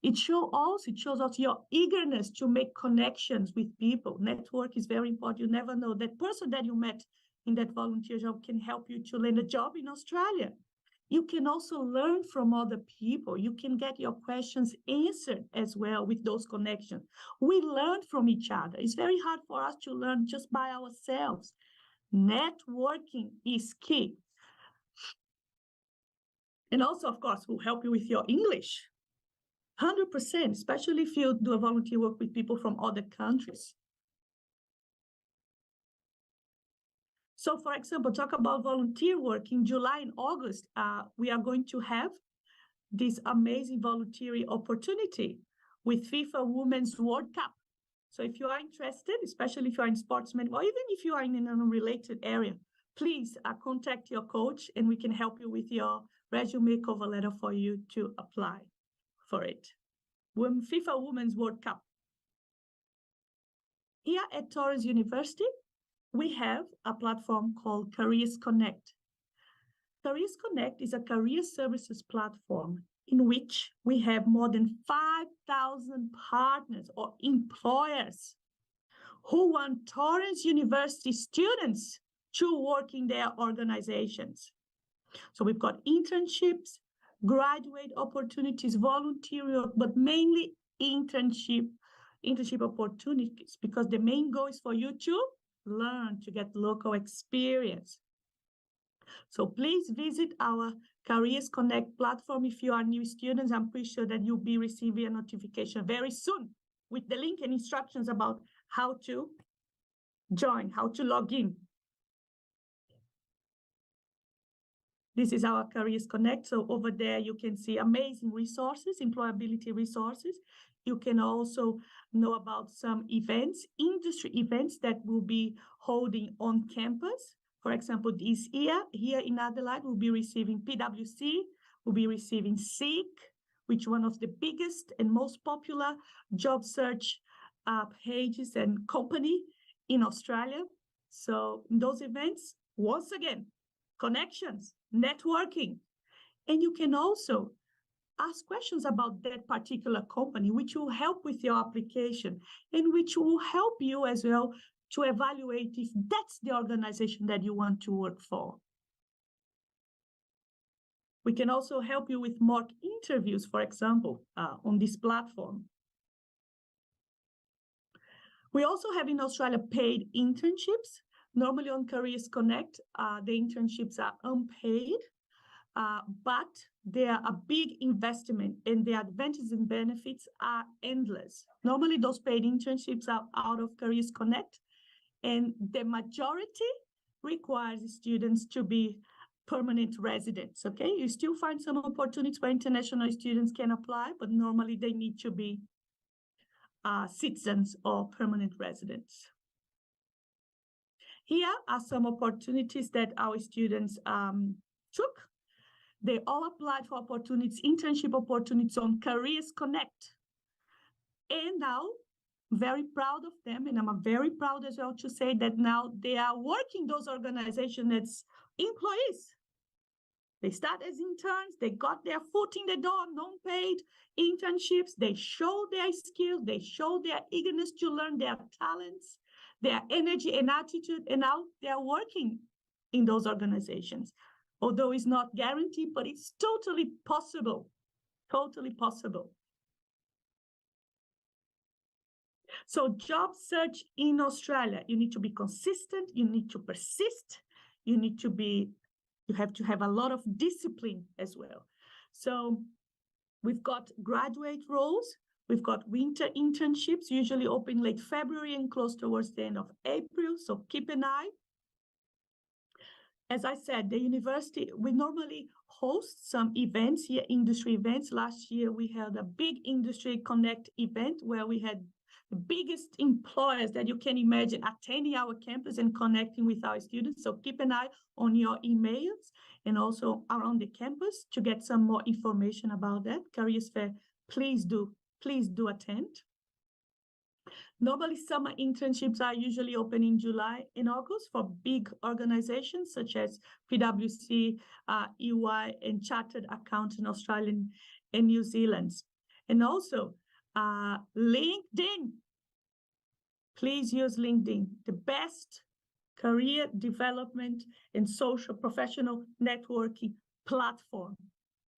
C: It shows also your eagerness to make connections with people. Network is very important. You never know, that person that you met in that volunteer job can help you to land a job in Australia. You can also learn from other people. You can get your questions answered as well with those connections. We learn from each other. It's very hard for us to learn just by ourselves. Networking is key. And also, of course, will help you with your English. 100%, especially if you do a volunteer work with people from other countries. So, for example, talk about volunteer work. In July and August, we are going to have this amazing volunteering opportunity with FIFA Women's World Cup. So if you are interested, especially if you are in sportsman, or even if you are in an unrelated area, please contact your coach and we can help you with your resume cover letter for you to apply for it. FIFA Women's World Cup. Here at Torrens University, we have a platform called Careers Connect. Careers Connect is a career services platform in which we have more than 5,000 partners or employers who want Torrens University students to work in their organizations. So we've got internships, graduate opportunities, volunteer work, but mainly internship opportunities, because the main goal is for you to learn, to get local experience. So please visit our Careers Connect platform if you are new students. I'm pretty sure that you'll be receiving a notification very soon with the link and instructions about how to join, how to log in. This is our Careers Connect. So over there, you can see amazing resources, employability resources. You can also know about some events, industry events that will be holding on campus. For example, this year, here in Adelaide, we'll be receiving PwC, we'll be receiving SEEK, which is one of the biggest and most popular job search pages and company in Australia. So in those events, once again, connections, networking, and you can also ask questions about that particular company, which will help with your application and which will help you as well to evaluate if that's the organization that you want to work for. We can also help you with mock interviews, for example, on this platform. We also have in Australia paid internships. Normally on Careers Connect, the internships are unpaid, but they are a big investment and the advantages and benefits are endless. Normally those paid internships are out of Careers Connect, and the majority requires students to be permanent residents, okay? You still find some opportunities where international students can apply, but normally they need to be citizens or permanent residents. Here are some opportunities that our students took. They all applied for opportunities, internship opportunities on Careers Connect. And now, very proud of them, and I'm very proud as well to say that now they are working those organizations as employees. They start as interns, they got their foot in the door, non-paid internships, they show their skills, they show their eagerness to learn, their talents, their energy and attitude, and now they are working in those organizations. Although it's not guaranteed, but it's totally possible, totally possible. So job search in Australia, you need to be consistent, you need to persist, you have to have a lot of discipline as well. So we've got graduate roles, we've got winter internships, usually open late February and close towards the end of April, so keep an eye. As I said, the university, we normally host some events here, industry events. Last year, we held a big Industry Connect event where we had the biggest employers that you can imagine attending our campus and connecting with our students. So keep an eye on your emails and also around the campus to get some more information about that. Careers Fair, please do attend. Normally, summer internships are usually open in July and August for big organizations such as PwC, EY, and Chartered Accountants Australia and New Zealand. And also, LinkedIn. Please use LinkedIn, the best career development and social professional networking platform.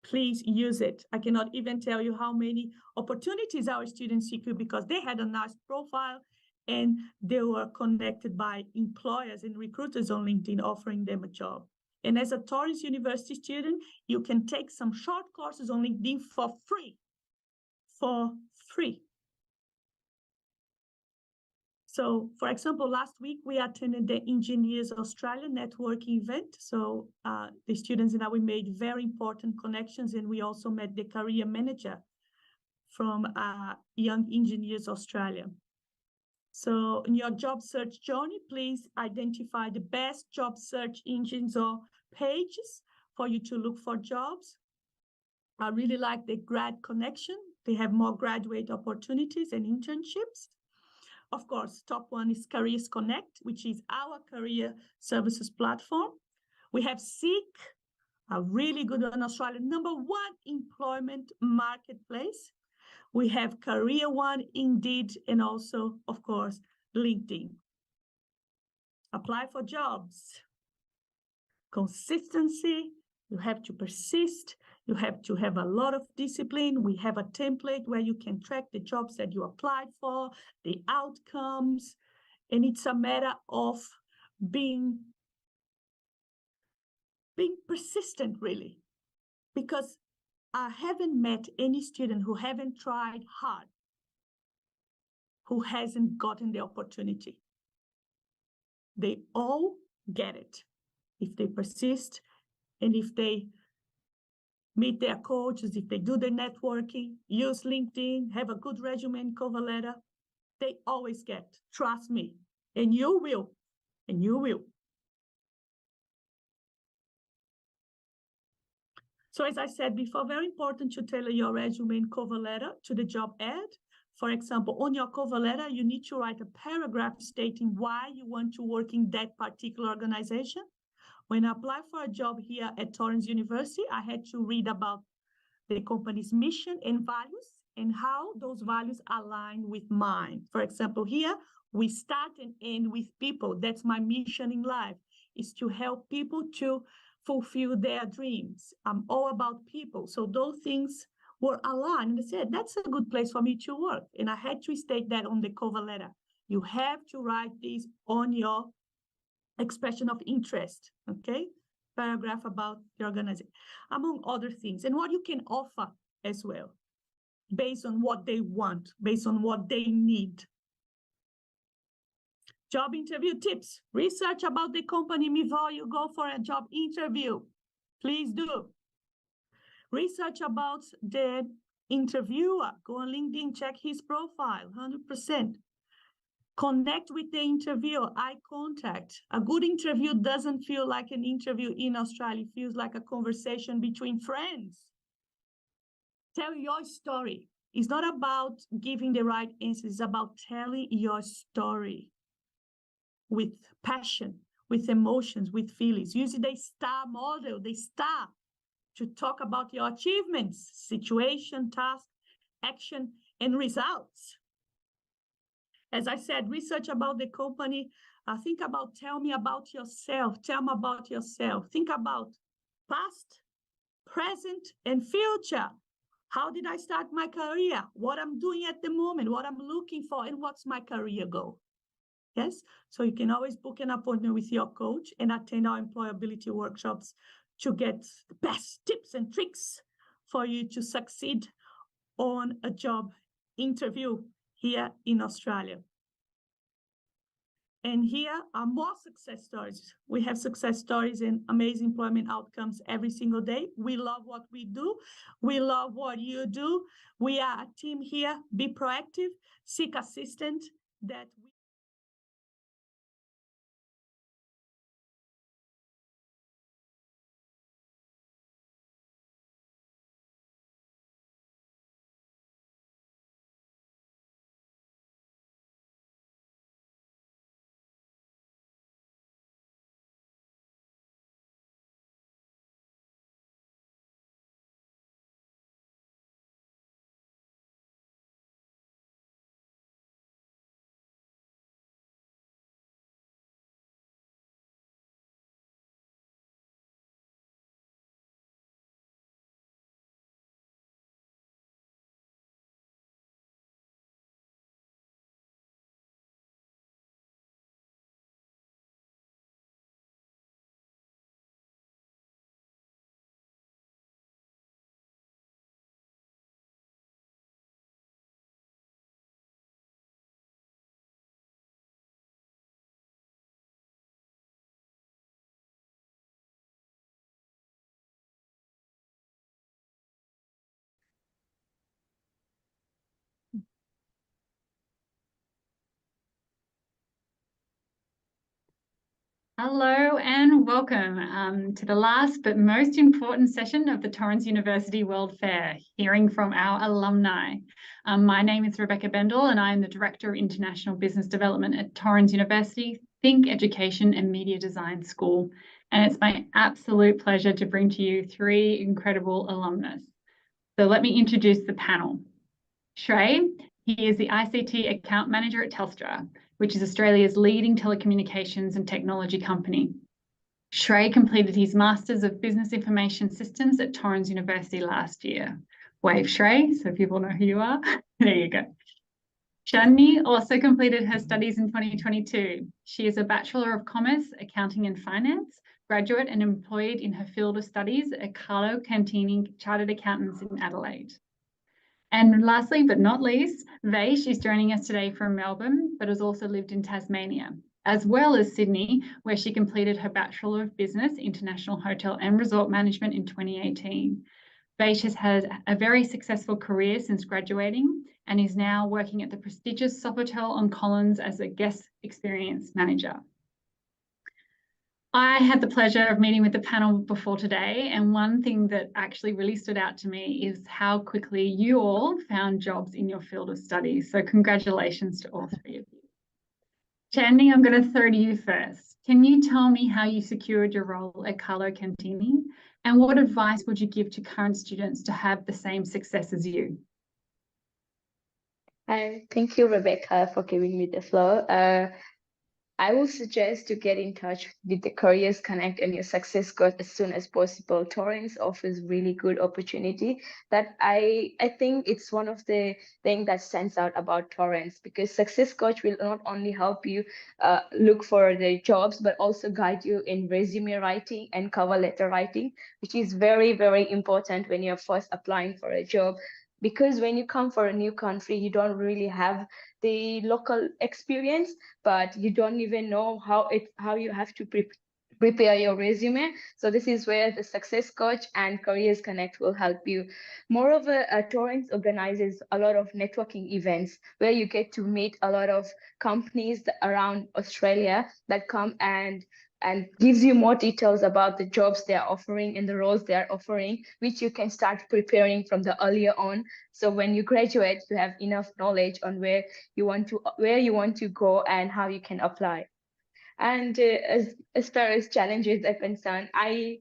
C: Please use it. I cannot even tell you how many opportunities our students secured because they had a nice profile and they were connected by employers and recruiters on LinkedIn offering them a job. And as a Torrens University student, you can take some short courses on LinkedIn for free. For free. So, for example, last week we attended the Engineers Australia networking event. So the students and I, we made very important connections, and we also met the career manager from Young Engineers Australia. So in your job search journey, please identify the best job search engines or pages for you to look for jobs. I really like the Grad Connection. They have more graduate opportunities and internships. Of course, top one is Careers Connect, which is our career services platform. We have Seek, a really good one, Australia, #1 employment marketplace. We have Career One, Indeed, and also, of course, LinkedIn. Apply for jobs. Consistency, you have to persist. You have to have a lot of discipline. We have a template where you can track the jobs that you applied for, the outcomes, and it's a matter of being persistent, really, because I haven't met any student who haven't tried hard, who hasn't gotten the opportunity. They all get it if they persist and if they meet their coaches, if they do the networking, use LinkedIn, have a good resume and cover letter, they always get, trust me, and you will, and you will. So as I said before, very important to tailor your resume and cover letter to the job ad. For example, on your cover letter, you need to write a paragraph stating why you want to work in that particular organization. When I applied for a job here at Torrens University, I had to read about the company's mission and values and how those values align with mine. For example, here, we start and end with people. That's my mission in life, is to help people to fulfill their dreams. I'm all about people. So those things were aligned. And I said, that's a good place for me to work. And I had to state that on the cover letter. You have to write this on your expression of interest, okay? Paragraph about the organization, among other things, and what you can offer as well, based on what they want, based on what they need. Job interview tips. Research about the company before you go for a job interview. Please do. Research about the interviewer. Go on LinkedIn, check his profile, 100%. Connect with the interviewer, eye contact. A good interview doesn't feel like an interview in Australia. It feels like a conversation between friends. Tell your story. It's not about giving the right answer. It's about telling your story with passion, with emotions, with feelings. Using the STAR model, the STAR, to talk about your achievements, situation, task, action, and results. As I said, research about the company. Think about, tell me about yourself. Tell me about yourself. Think about past, present, and future. How did I start my career? What I'm doing at the moment, what I'm looking for, and what's my career goal? Yes, so you can always book an appointment with your coach and attend our employability workshops to get the best tips and tricks for you to succeed on a job interview here in Australia. And here are more success stories. We have success stories and amazing employment outcomes every single day. We love what we do. We love what you do. We are a team here. Be proactive, seek assistance that we
D: Hello and welcome to the last but most important session of the Torrens University World Fair, hearing from our alumni. My name is Rebecca Bendel and I am the Director of International Business Development at Torrens University, Think Education and Media Design School. And it's my absolute pleasure to bring to you three incredible alumnus. So let me introduce the panel. Shrey, he is the ICT Account Manager at Telstra, which is Australia's leading telecommunications and technology company. Shrey completed his Masters of Business Information Systems at Torrens University last year. Wave, Shrey, so people know who you are. There you go. Shani also completed her studies in 2022. She is a Bachelor of Commerce, Accounting and Finance, graduate and employed in her field of studies at Carlo Cantini Chartered Accountants in Adelaide. And lastly, but not least, Vaish is joining us today from Melbourne, but has also lived in Tasmania, as well as Sydney, where she completed her Bachelor of Business, International Hotel and Resort Management in 2018. Vaish has had a very successful career since graduating and is now working at the prestigious Sofitel on Collins as a guest experience manager. I had the pleasure of meeting with the panel before today, and one thing that actually really stood out to me is how quickly you all found jobs in your field of study. So congratulations to all three of you. Chandy, I'm going to throw to you first. Can you tell me how you secured your role at Carlo Cantini, and what advice would you give to current students to have the same success as you?
E: Thank you, Rebecca, for giving me the floor. I will suggest to get in touch with the Careers Connect and your Success Coach as soon as possible. Torrens offers really good opportunity that I think it's one of the things that stands out about Torrens, because Success Coach will not only help you look for the jobs, but also guide you in resume writing and cover letter writing, which is very, very important when you're first applying for a job. Because when you come for a new country, you don't really have the local experience, but you don't even know how you have to prepare your resume. So this is where the Success Coach and Careers Connect will help you. Moreover, Torrens organizes a lot of networking events where you get to meet a lot of companies around Australia that come and gives you more details about the jobs they are offering and the roles they are offering, which you can start preparing from the earlier on. So when you graduate, you have enough knowledge on where you want to go and how you can apply. And as far as challenges are concerned, I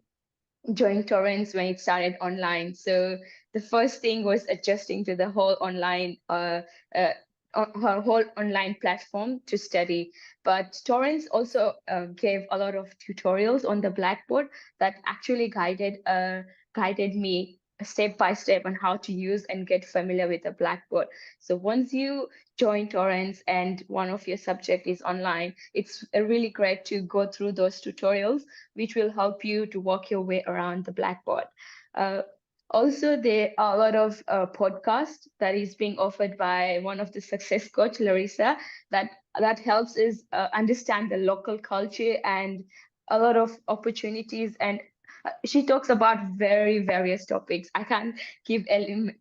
E: joined Torrens when it started online. So the first thing was adjusting to the whole online her whole online platform to study. But Torrens also gave a lot of tutorials on the Blackboard that actually guided me step by step on how to use and get familiar with the Blackboard. So once you join Torrens and one of your subject is online, it's really great to go through those tutorials, which will help you to work your way around the Blackboard. Also, there are a lot of podcasts that is being offered by one of the success coach, Larissa, that helps us understand the local culture and a lot of opportunities. And she talks about various topics. I can't give a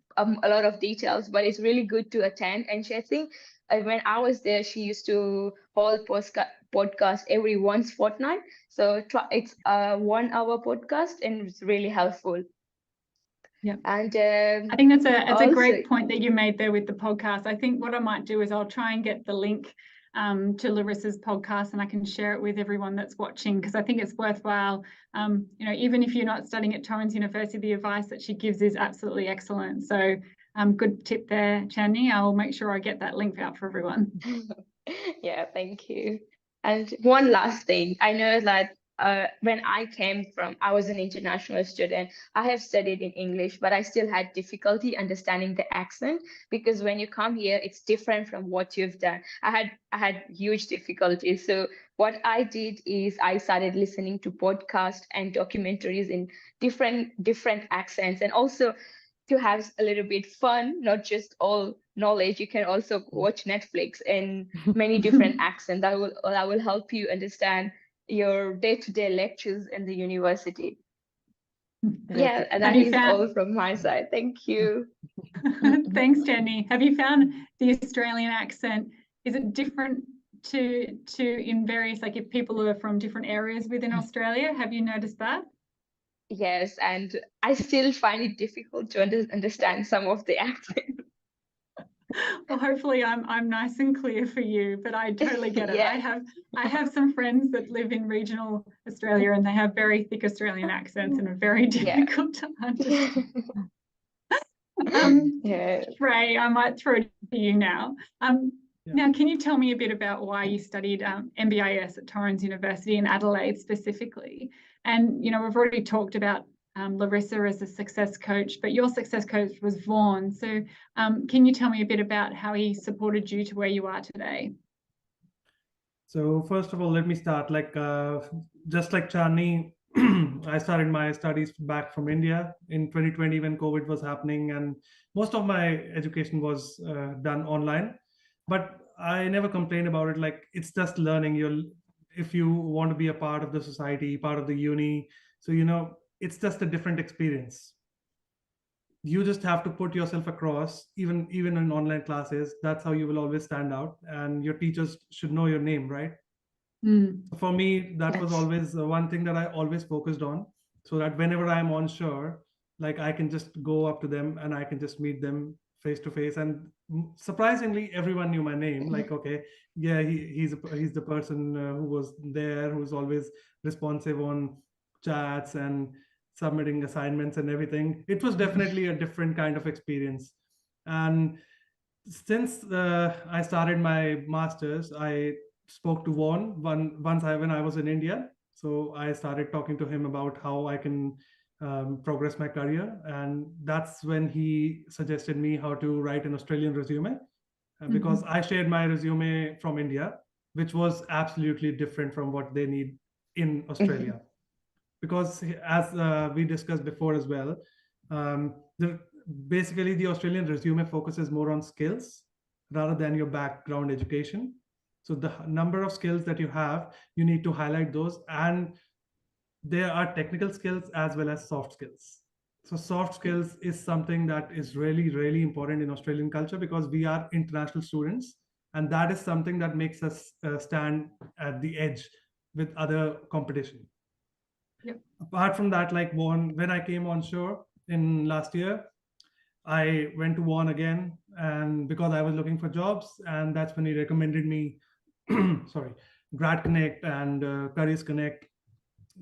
E: lot of details, but it's really good to attend. And I think when I was there, she used to hold podcast every once fortnight. So it's a 1 hour podcast and it's really helpful.
D: Yeah,
E: and
D: I think that's a great point that you made there with the podcast. I think what I might do is I'll try and get the link to Larissa's podcast, and I can share it with everyone that's watching, because I think it's worthwhile. Even if you're not studying at Torrens University, the advice that she gives is absolutely excellent. So good tip there, Chandni. I'll make sure I get that link out for everyone.
E: Yeah, thank you. And one last thing, I know that when I was an international student. I have studied in English, but I still had difficulty understanding the accent, because when you come here, it's different from what you've done. I had huge difficulties. So what I did is I started listening to podcasts and documentaries in different accents, and also to have a little bit fun, not just all knowledge. You can also watch Netflix in many different accents that will help you understand your day-to-day lectures in the university. Yeah, and that is all from my side. Thank you.
D: Thanks, Jenny. Have you found the Australian accent, is it different to in various, like if people are from different areas within Australia? Have you noticed that?
E: Yes, and I still find it difficult to understand some of the accents.
D: Well, hopefully I'm nice and clear for you, but I totally get it.
E: Yeah.
D: I have some friends that live in regional Australia, and they have very thick Australian accents and are very difficult to understand. Trey, I might throw it to you now. Now, can you tell me a bit about why you studied MBIS at Torrens University in Adelaide specifically? And, we've already talked about Larissa as a success coach, but your success coach was Vaughan. So can you tell me a bit about how he supported you to where you are today?
F: So first of all, let me start just like Chandni, I started my studies back from India in 2020 when COVID was happening, and most of my education was done online. But I never complained about it. Like, it's just learning. If you want to be a part of the society, part of the uni, so it's just a different experience. You just have to put yourself across, even in online classes. That's how you will always stand out, and your teachers should know your name, right? For me, that was always one thing that I always focused on, so that whenever I'm unsure, I can just go up to them and I can just meet them face to face. And surprisingly, everyone knew my name. Okay, yeah, he's the person who was there, who's always responsive on chats and submitting assignments and everything. It was definitely a different kind of experience. And since I started my master's, I spoke to Vaughn when I was in India. So I started talking to him about how I can progress my career, and that's when he suggested me how to write an Australian resume, because I shared my resume from India, which was absolutely different from what they need in Australia. Because as we discussed before as well, basically the Australian resume focuses more on skills rather than your background education. So the number of skills that you have, you need to highlight those, and there are technical skills as well as soft skills. So soft skills is something that is really, really important in Australian culture, because we are international students, and that is something that makes us stand at the edge with other competition.
D: Yep.
F: Apart from that, like when I came on shore in last year, I went to Vaughan again, and because I was looking for jobs, and that's when he recommended me, sorry, Grad Connect and Careers Connect,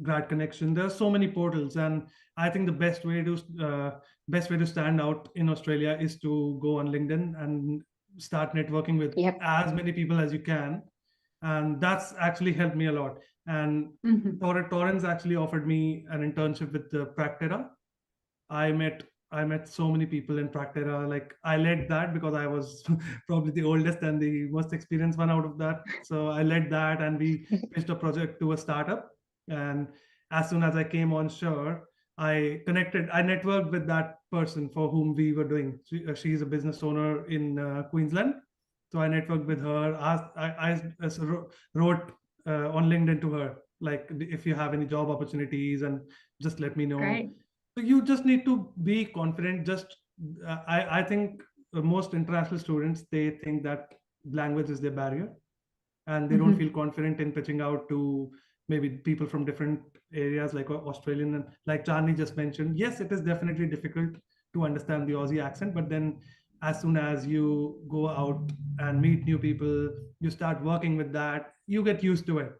F: Grad Connection. There are so many portals, and I think the best way to stand out in Australia is to go on LinkedIn and start networking with as many people as you can, and that's actually helped me a lot. And Torrens actually offered me an internship with Practera. I met so many people in Practera. Like, I led that because I was probably the oldest and the most experienced one out of that. So I led that, and we pitched a project to a startup. And as soon as I came on shore, I networked with that person for whom we were doing. She's a business owner in Queensland. So I networked with her. I wrote on LinkedIn to her, like, if you have any job opportunities, and just let me know.
D: Great.
F: So you just need to be confident. I think most international students, they think that language is their barrier, and they don't feel confident in pitching out to maybe people from different areas like Australian. And like Charni just mentioned, yes, it is definitely difficult to understand the Aussie accent, but then as soon as you go out and meet new people, you start working with that, you get used to it.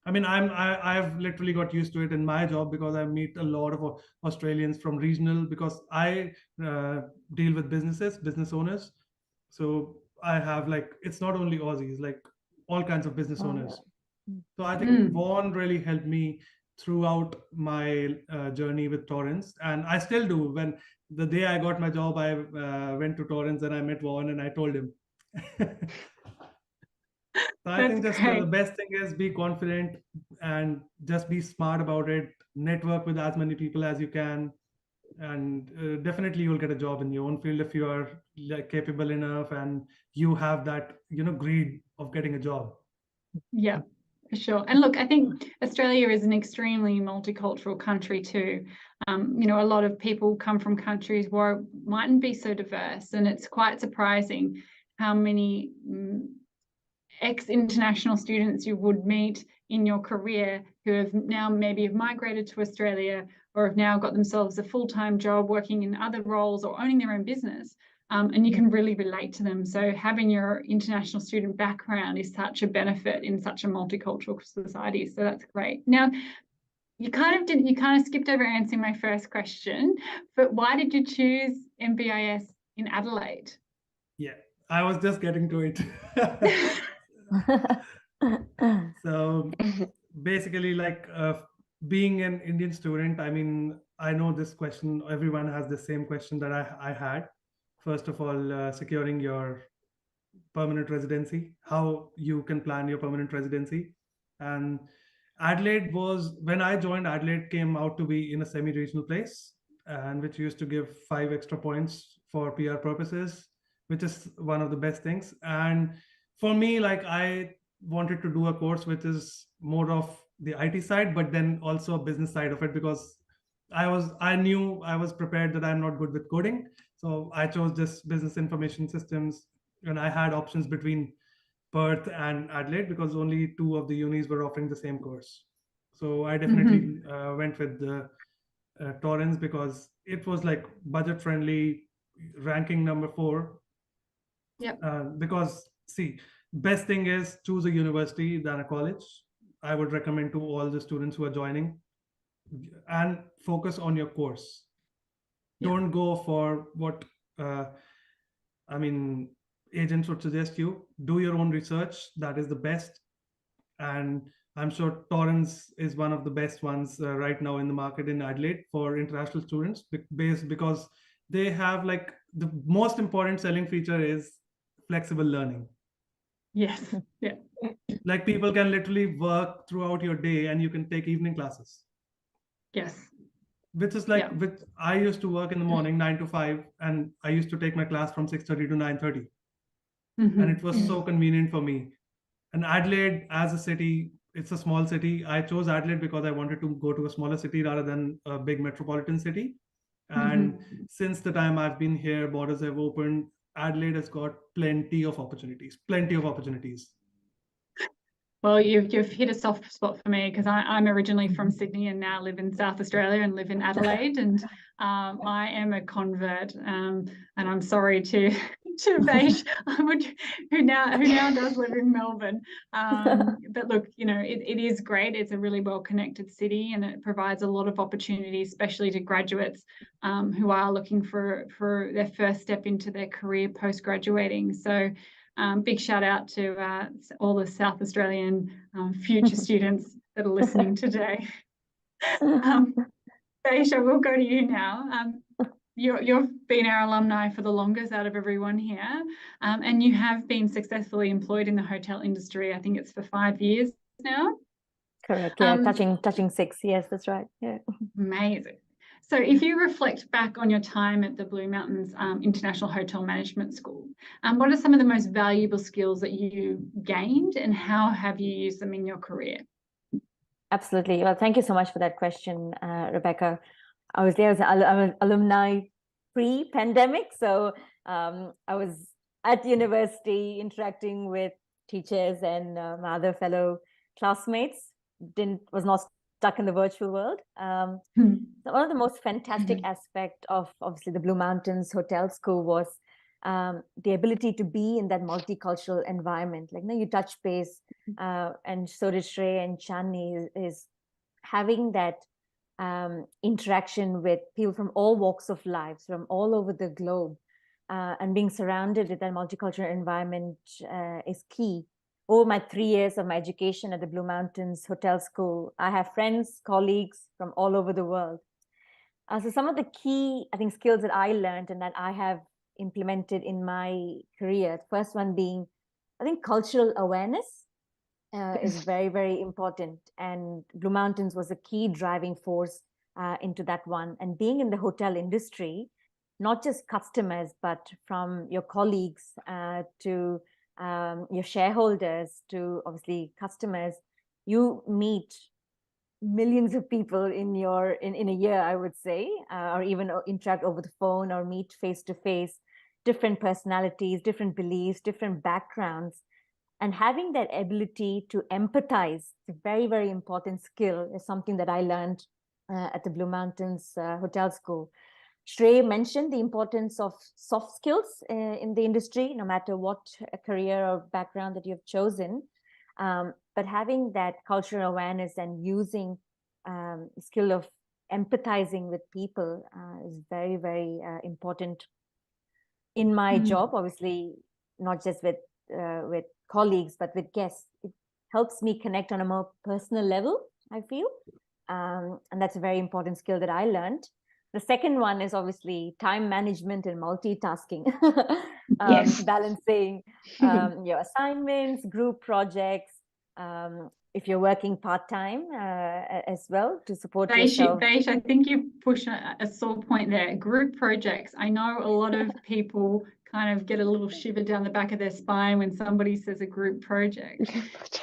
F: I mean, I've literally got used to it in my job, because I meet a lot of Australians from regional, because I deal with business owners. So I have, like, it's not only Aussies, like all kinds of business owners. So I think Vaughan really helped me throughout my journey with Torrens, and I still do. When the day I got my job, I went to Torrens and I met Vaughan and I told him. So I think just the best thing is be confident and just be smart about it. Network with as many people as you can, and definitely you'll get a job in your own field if you are like capable enough and you have that, greed of getting a job.
D: Yeah, for sure. And look, I think Australia is an extremely multicultural country too. A lot of people come from countries where it mightn't be so diverse, and it's quite surprising how many ex-international students you would meet in your career who have now maybe have migrated to Australia, or have now got themselves a full-time job working in other roles or owning their own business. And you can really relate to them. So having your international student background is such a benefit in such a multicultural society. So that's great. Now, you kind of skipped over answering my first question, but why did you choose MBIS in Adelaide?
F: Yeah, I was just getting to it. So basically, like, being an Indian student, I mean, I know this question, everyone has the same question that I had. First of all, securing your permanent residency, how you can plan your permanent residency. And Adelaide was, when I joined, Adelaide came out to be in a semi-regional place, and which used to give 5 extra points for PR purposes, which is one of the best things. And for me, like, I wanted to do a course which is more of the IT side, but then also a business side of it, because I knew I was prepared that I'm not good with coding. So I chose this business information systems, and I had options between Perth and Adelaide because only 2 of the unis were offering the same course. So I definitely went with the Torrens, because it was like budget friendly, ranking number 4.
D: Yep.
F: Because see, best thing is choose a university than a college. I would recommend to all the students who are joining, and focus on your course. Don't go for what agents would suggest you. Do your own research. That is the best. and I'm sure Torrens is one of the best ones right now in the market in Adelaide for international students, because they have like the most important selling feature is flexible learning.
D: Yes. Yeah.
F: Like people can literally work throughout your day and you can take evening classes.
D: Yes.
F: Which is like,
D: Yeah.
F: I used to work in the morning 9 to 5, and I used to take my class from 6:30 to 9:30. And it was so convenient for me. And Adelaide as a city, it's a small city. I chose Adelaide because I wanted to go to a smaller city rather than a big metropolitan city. And since the time I've been here, borders have opened. Adelaide has got plenty of opportunities.
D: Well, you've hit a soft spot for me, because I'm originally from Sydney and now live in South Australia and live in Adelaide, and I am a convert, and I'm sorry to Vaish, who now does live in Melbourne. But look, you know, it is great. It's a really well connected city, and it provides a lot of opportunities, especially to graduates who are looking for their first step into their career post graduating. So. Big shout out to all the South Australian future students that are listening today. Vaish, we'll go to you now. You've been our alumni for the longest out of everyone here, and you have been successfully employed in the hotel industry. I think it's for 5 years now.
G: Correct. Yeah, touching 6. Yes, that's right. Yeah.
D: Amazing. So if you reflect back on your time at the Blue Mountains International Hotel Management School, what are some of the most valuable skills that you gained, and how have you used them in your career?
G: Absolutely. Well, thank you so much for that question, Rebecca. I was there as an alumni pre-pandemic. So I was at university interacting with teachers and my other fellow classmates. Was not stuck in the virtual world. So one of the most fantastic aspect of obviously the Blue Mountains Hotel School was the ability to be in that multicultural environment. Like, you touch base, and so did Shrey and Chandni, is having that interaction with people from all walks of life, from all over the globe, and being surrounded with that multicultural environment is key. Over my 3 years of my education at the Blue Mountains Hotel School, I have friends, colleagues from all over the world. So some of the key, I think, skills that I learned and that I have implemented in my career, the first one being, I think, cultural awareness is very, very important. And Blue Mountains was a key driving force into that one. And being in the hotel industry, not just customers, but from your colleagues to your shareholders to obviously customers, you meet millions of people in a year, I would say, or even interact over the phone or meet face to face, different personalities, different beliefs, different backgrounds. And having that ability to empathize, a very, very important skill, is something that I learned at the Blue Mountains Hotel School. Shrey mentioned the importance of soft skills in the industry, no matter what career or background that you've chosen. But having that cultural awareness and using skill of empathizing with people is very, very important in my job. Obviously, not just with colleagues, but with guests. It helps me connect on a more personal level, I feel. And that's a very important skill that I learned. The second one is obviously time management and multitasking, balancing your assignments, group projects, if you're working part-time as well, to support yourself.
D: Vaish, I think you push a sore point there. Group projects. I know a lot of people kind of get a little shiver down the back of their spine when somebody says a group project.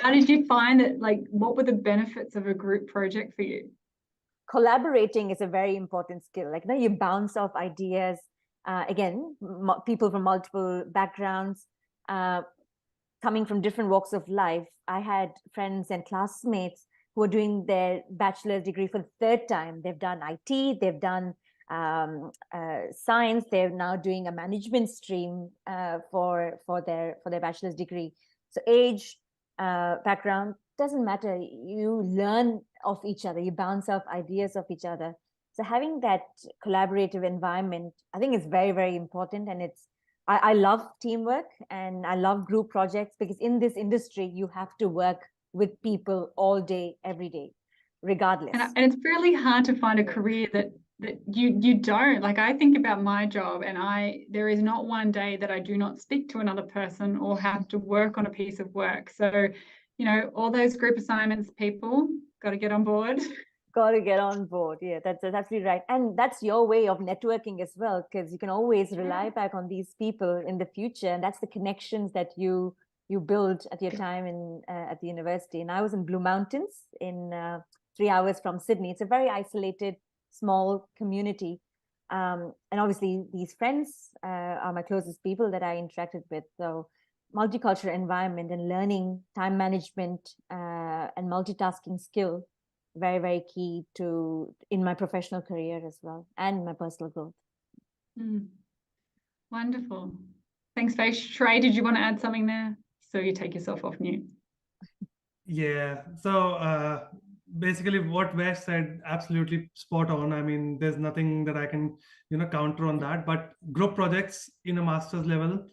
D: How did you find it? Like, what were the benefits of a group project for you?
G: Collaborating is a very important skill. Like, you bounce off ideas. Again, people from multiple backgrounds, coming from different walks of life. I had friends and classmates who are doing their bachelor's degree for the 3rd time. They've done IT, they've done science, they're now doing a management stream for their bachelor's degree. So age, background, doesn't matter. You learn of each other, you bounce off ideas of each other. So having that collaborative environment, I think, is very, very important. And I love teamwork and I love group projects, because in this industry, you have to work with people all day, every day, regardless.
D: And it's really hard to find a career that you don't. Like, I think about my job, and there is not one day that I do not speak to another person or have to work on a piece of work. So, you know, all those group assignments, people got to get on board.
G: Got to get on board. Yeah, that's absolutely right. And that's your way of networking as well, because you can always rely back on these people in the future. And that's the connections that you build at your time at the university. And I was in Blue Mountains in 3 hours from Sydney. It's a very isolated, small community. And obviously these friends are my closest people that I interacted with. So multicultural environment and learning time management and multitasking skill, very, very key in my professional career as well, and my personal growth.
D: Wonderful. Thanks, Faye. Shrey, did you want to add something there? So you take yourself off mute.
F: Yeah. So basically what Wes said, absolutely spot on. I mean, there's nothing that I can, counter on that. But group projects in a master's level,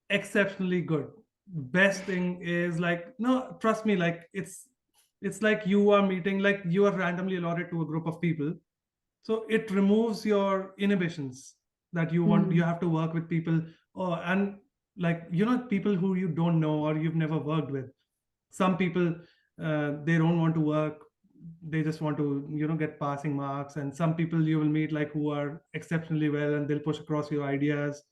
F: exceptionally good. Best thing is, like, no, trust me, like it's like you are meeting, like you are randomly allotted to a group of people. So it removes your inhibitions that you want, you have to work with people, and like, people who you don't know or you've never worked with. Some people, they don't want to work. They just want to, get passing marks. And some people you will meet, like, who are exceptionally well, and they'll push across your ideas,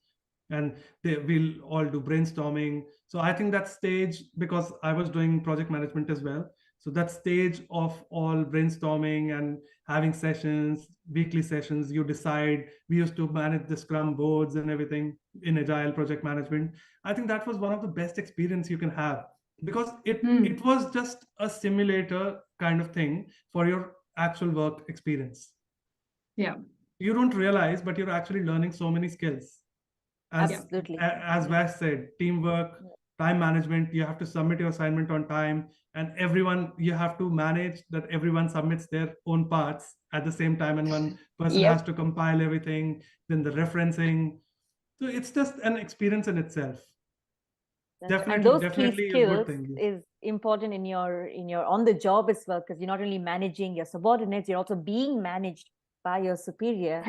F: and they will all do brainstorming. So I think that stage, because I was doing project management as well, so that stage of all brainstorming and having sessions, weekly sessions, you decide. We used to manage the Scrum boards and everything in Agile project management. I think that was one of the best experience you can have, because it was just a simulator kind of thing for your actual work experience.
D: Yeah.
F: You don't realize, but you're actually learning so many skills.
G: Absolutely.
F: As Vash said, teamwork, time management, you have to submit your assignment on time, and you have to manage that everyone submits their own parts at the same time, and one person has to compile everything, then the referencing. So it's just an experience in itself. Definitely,
G: and those
F: definitely
G: key skills
F: a good thing.
G: Is important in your on the job as well, because you're not only managing your subordinates, you're also being managed by your superior,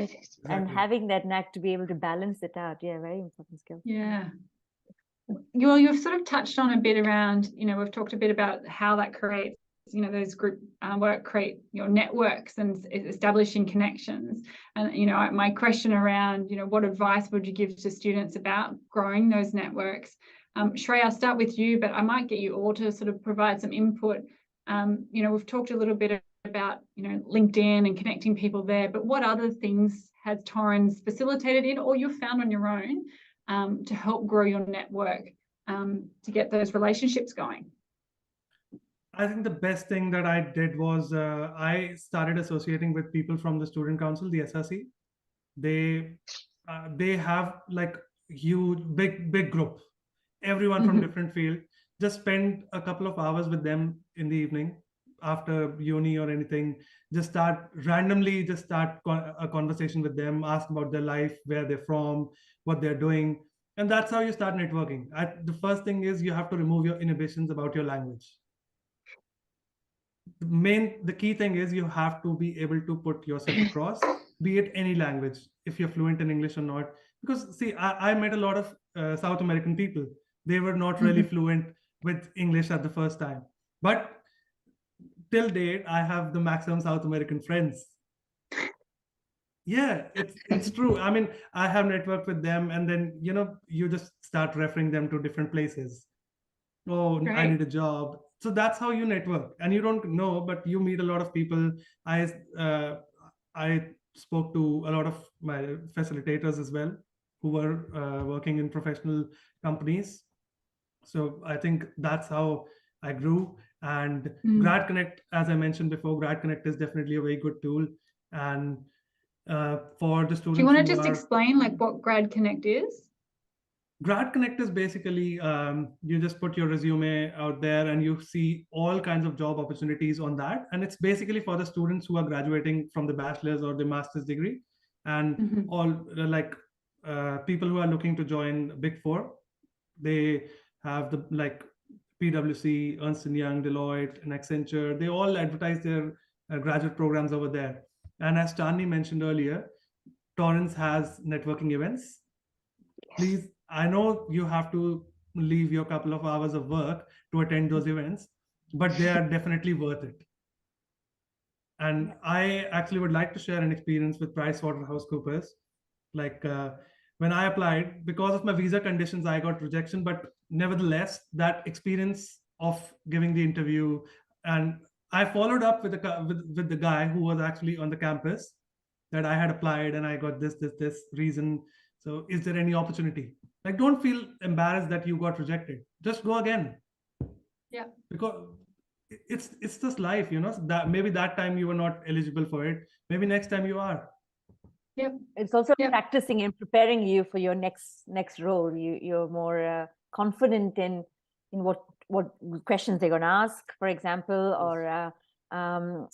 G: and having that knack to be able to balance it out. Yeah, very important skill.
D: Yeah. You've sort of touched on a bit around, we've talked a bit about how that creates, those group work create your networks and establishing connections. And, my question around, what advice would you give to students about growing those networks? Shrey, I'll start with you, but I might get you all to sort of provide some input. We've talked a little bit about, LinkedIn and connecting people there, but what other things has Torrens facilitated in, or you've found on your own, to help grow your network, to get those relationships going?
F: I think the best thing that I did was I started associating with people from the student council, the SRC. They have like huge, big group, everyone from different field. Just spend a couple of hours with them in the evening after uni or anything. Just start a conversation with them, ask about their life, where they're from, what they're doing. And that's how you start networking. The first thing is you have to remove your inhibitions about your language. The key thing is you have to be able to put yourself across, be it any language, if you're fluent in English or not. Because see, I met a lot of South American people. They were not really fluent with English at the first time. But till date, I have the maximum South American friends. Yeah, it's true. I mean, I have networked with them, and then, you just start referring them to different places. Oh, right. I need a job. So that's how you network. And you don't know, but you meet a lot of people. I spoke to a lot of my facilitators as well, who were working in professional companies. So I think that's how I grew. And Grad Connect, as I mentioned before, Grad Connect is definitely a very good tool. And for the students,
D: do you want to just explain like what Grad Connect is?
F: Grad Connect is basically, you just put your resume out there and you see all kinds of job opportunities on that. And it's basically for the students who are graduating from the bachelor's or the master's degree, and all like people who are looking to join Big Four. They have PwC, Ernst & Young, Deloitte, and Accenture, they all advertise their graduate programs over there. And as Chandni mentioned earlier, Torrens has networking events. Please, I know you have to leave your couple of hours of work to attend those events, but they are definitely worth it. And I actually would like to share an experience with PricewaterhouseCoopers. Like when I applied, because of my visa conditions, I got rejection, but nevertheless, that experience of giving the interview, and I followed up with the guy who was actually on the campus, that I had applied and I got this reason. So is there any opportunity? Like, don't feel embarrassed that you got rejected. Just go again.
D: Yeah.
F: Because it's just life, you know, that maybe that time you were not eligible for it. Maybe next time you are.
D: Yep.
G: It's also
D: Yep.
G: practicing and preparing you for your next role. You're more confident in what questions they're going to ask, for example, or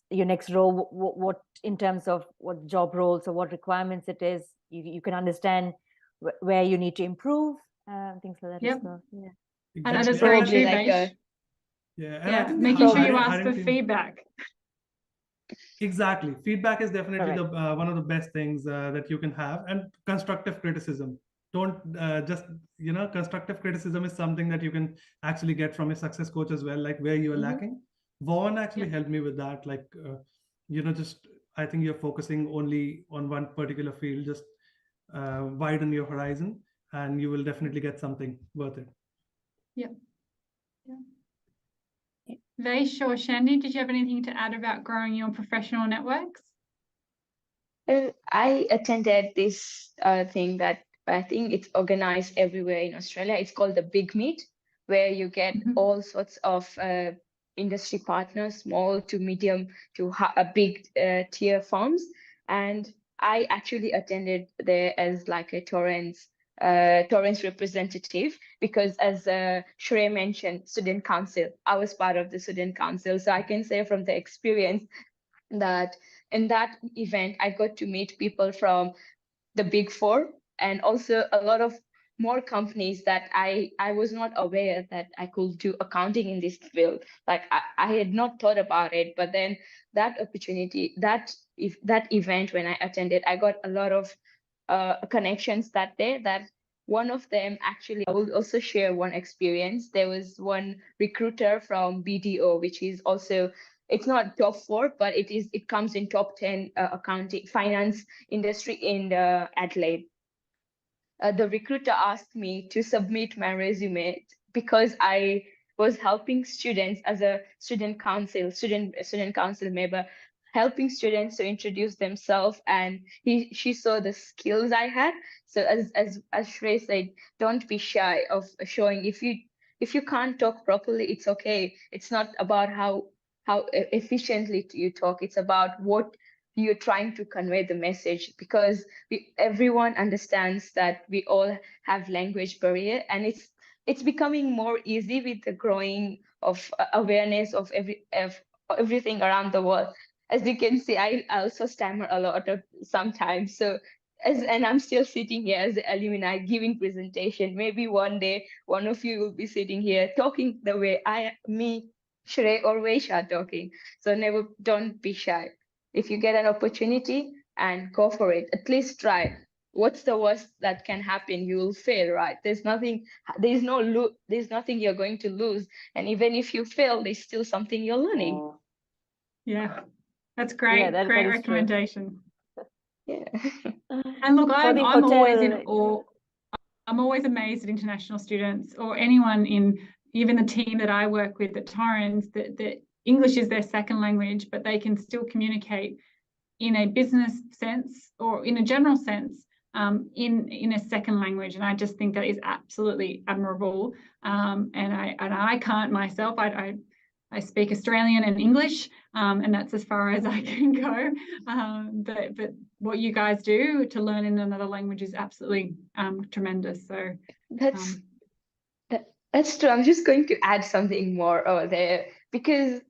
G: your next role, what in terms of what job roles or what requirements it is. You can understand where you need to improve, things like that.
D: Yep.
G: As well. Yeah.
F: Exactly.
D: And I just
E: Probably
D: agree too,
E: like
D: Vaish.
F: Yeah, and I
D: Yeah,
F: think
D: making sure you
F: hiring-
D: ask
F: hiring
D: for
F: team-
D: feedback.
F: Exactly. Feedback is definitely
G: Correct.
F: the one of the best things that you can have, and constructive criticism. Don't just, you know, constructive criticism is something that you can actually get from a success coach as well, like where you are lacking. Vaughan actually helped me with that. Like, you know, just I think you're focusing only on one particular field. Just widen your horizon, and you will definitely get something worth it.
D: Yeah. Vaish or Shandy, did you have anything to add about growing your professional networks?
E: I attended this thing that I think it's organized everywhere in Australia. It's called the Big Meet, where you get all sorts of industry partners, small to medium to big tier firms. And I actually attended there as like a Torrens representative, because as Shrey mentioned, student council, I was part of the student council. So I can say from the experience that in that event, I got to meet people from the Big Four and also a lot of more companies that I was not aware that I could do accounting in this field. Like I had not thought about it, but then that opportunity, that event when I attended, I got a lot of connections that day. That one of them, actually, I will also share one experience. There was one recruiter from BDO, which is also, it's not top 4, but it comes in top 10 accounting finance industry in Adelaide. The recruiter asked me to submit my resume because I was helping students as a student council member, helping students to introduce themselves, and she saw the skills I had. So as Shrey said, don't be shy of showing. If you can't talk properly, it's okay. It's not about how efficiently you talk. It's about what you're trying to convey the message, because everyone understands that we all have language barrier, and it's becoming more easy with the growing of awareness of everything around the world. As you can see, I also stammer a lot of sometimes. So and I'm still sitting here as the alumni giving presentation. Maybe one day one of you will be sitting here talking the way me, Shrey or Vaish are talking. So don't be shy. If you get an opportunity, and go for it, at least try. What's the worst that can happen? You will fail, right? There's nothing you're going to lose. And even if you fail, there's still something you're learning.
D: Yeah, that's great.
G: Yeah, that
D: Great
G: is true.
D: recommendation.
E: Yeah.
D: And look,
G: For
D: I'm
G: the
D: always in
G: hotel-
D: awe. I'm always amazed at international students or anyone in even the team that I work with at Torrens, that English is their second language, but they can still communicate in a business sense or in a general sense in a second language. And I just think that is absolutely admirable. And I can't myself. I speak Australian and English, and that's as far as I can go. But what you guys do to learn in another language is absolutely tremendous. So
E: that's true. I'm just going to add something more over there, because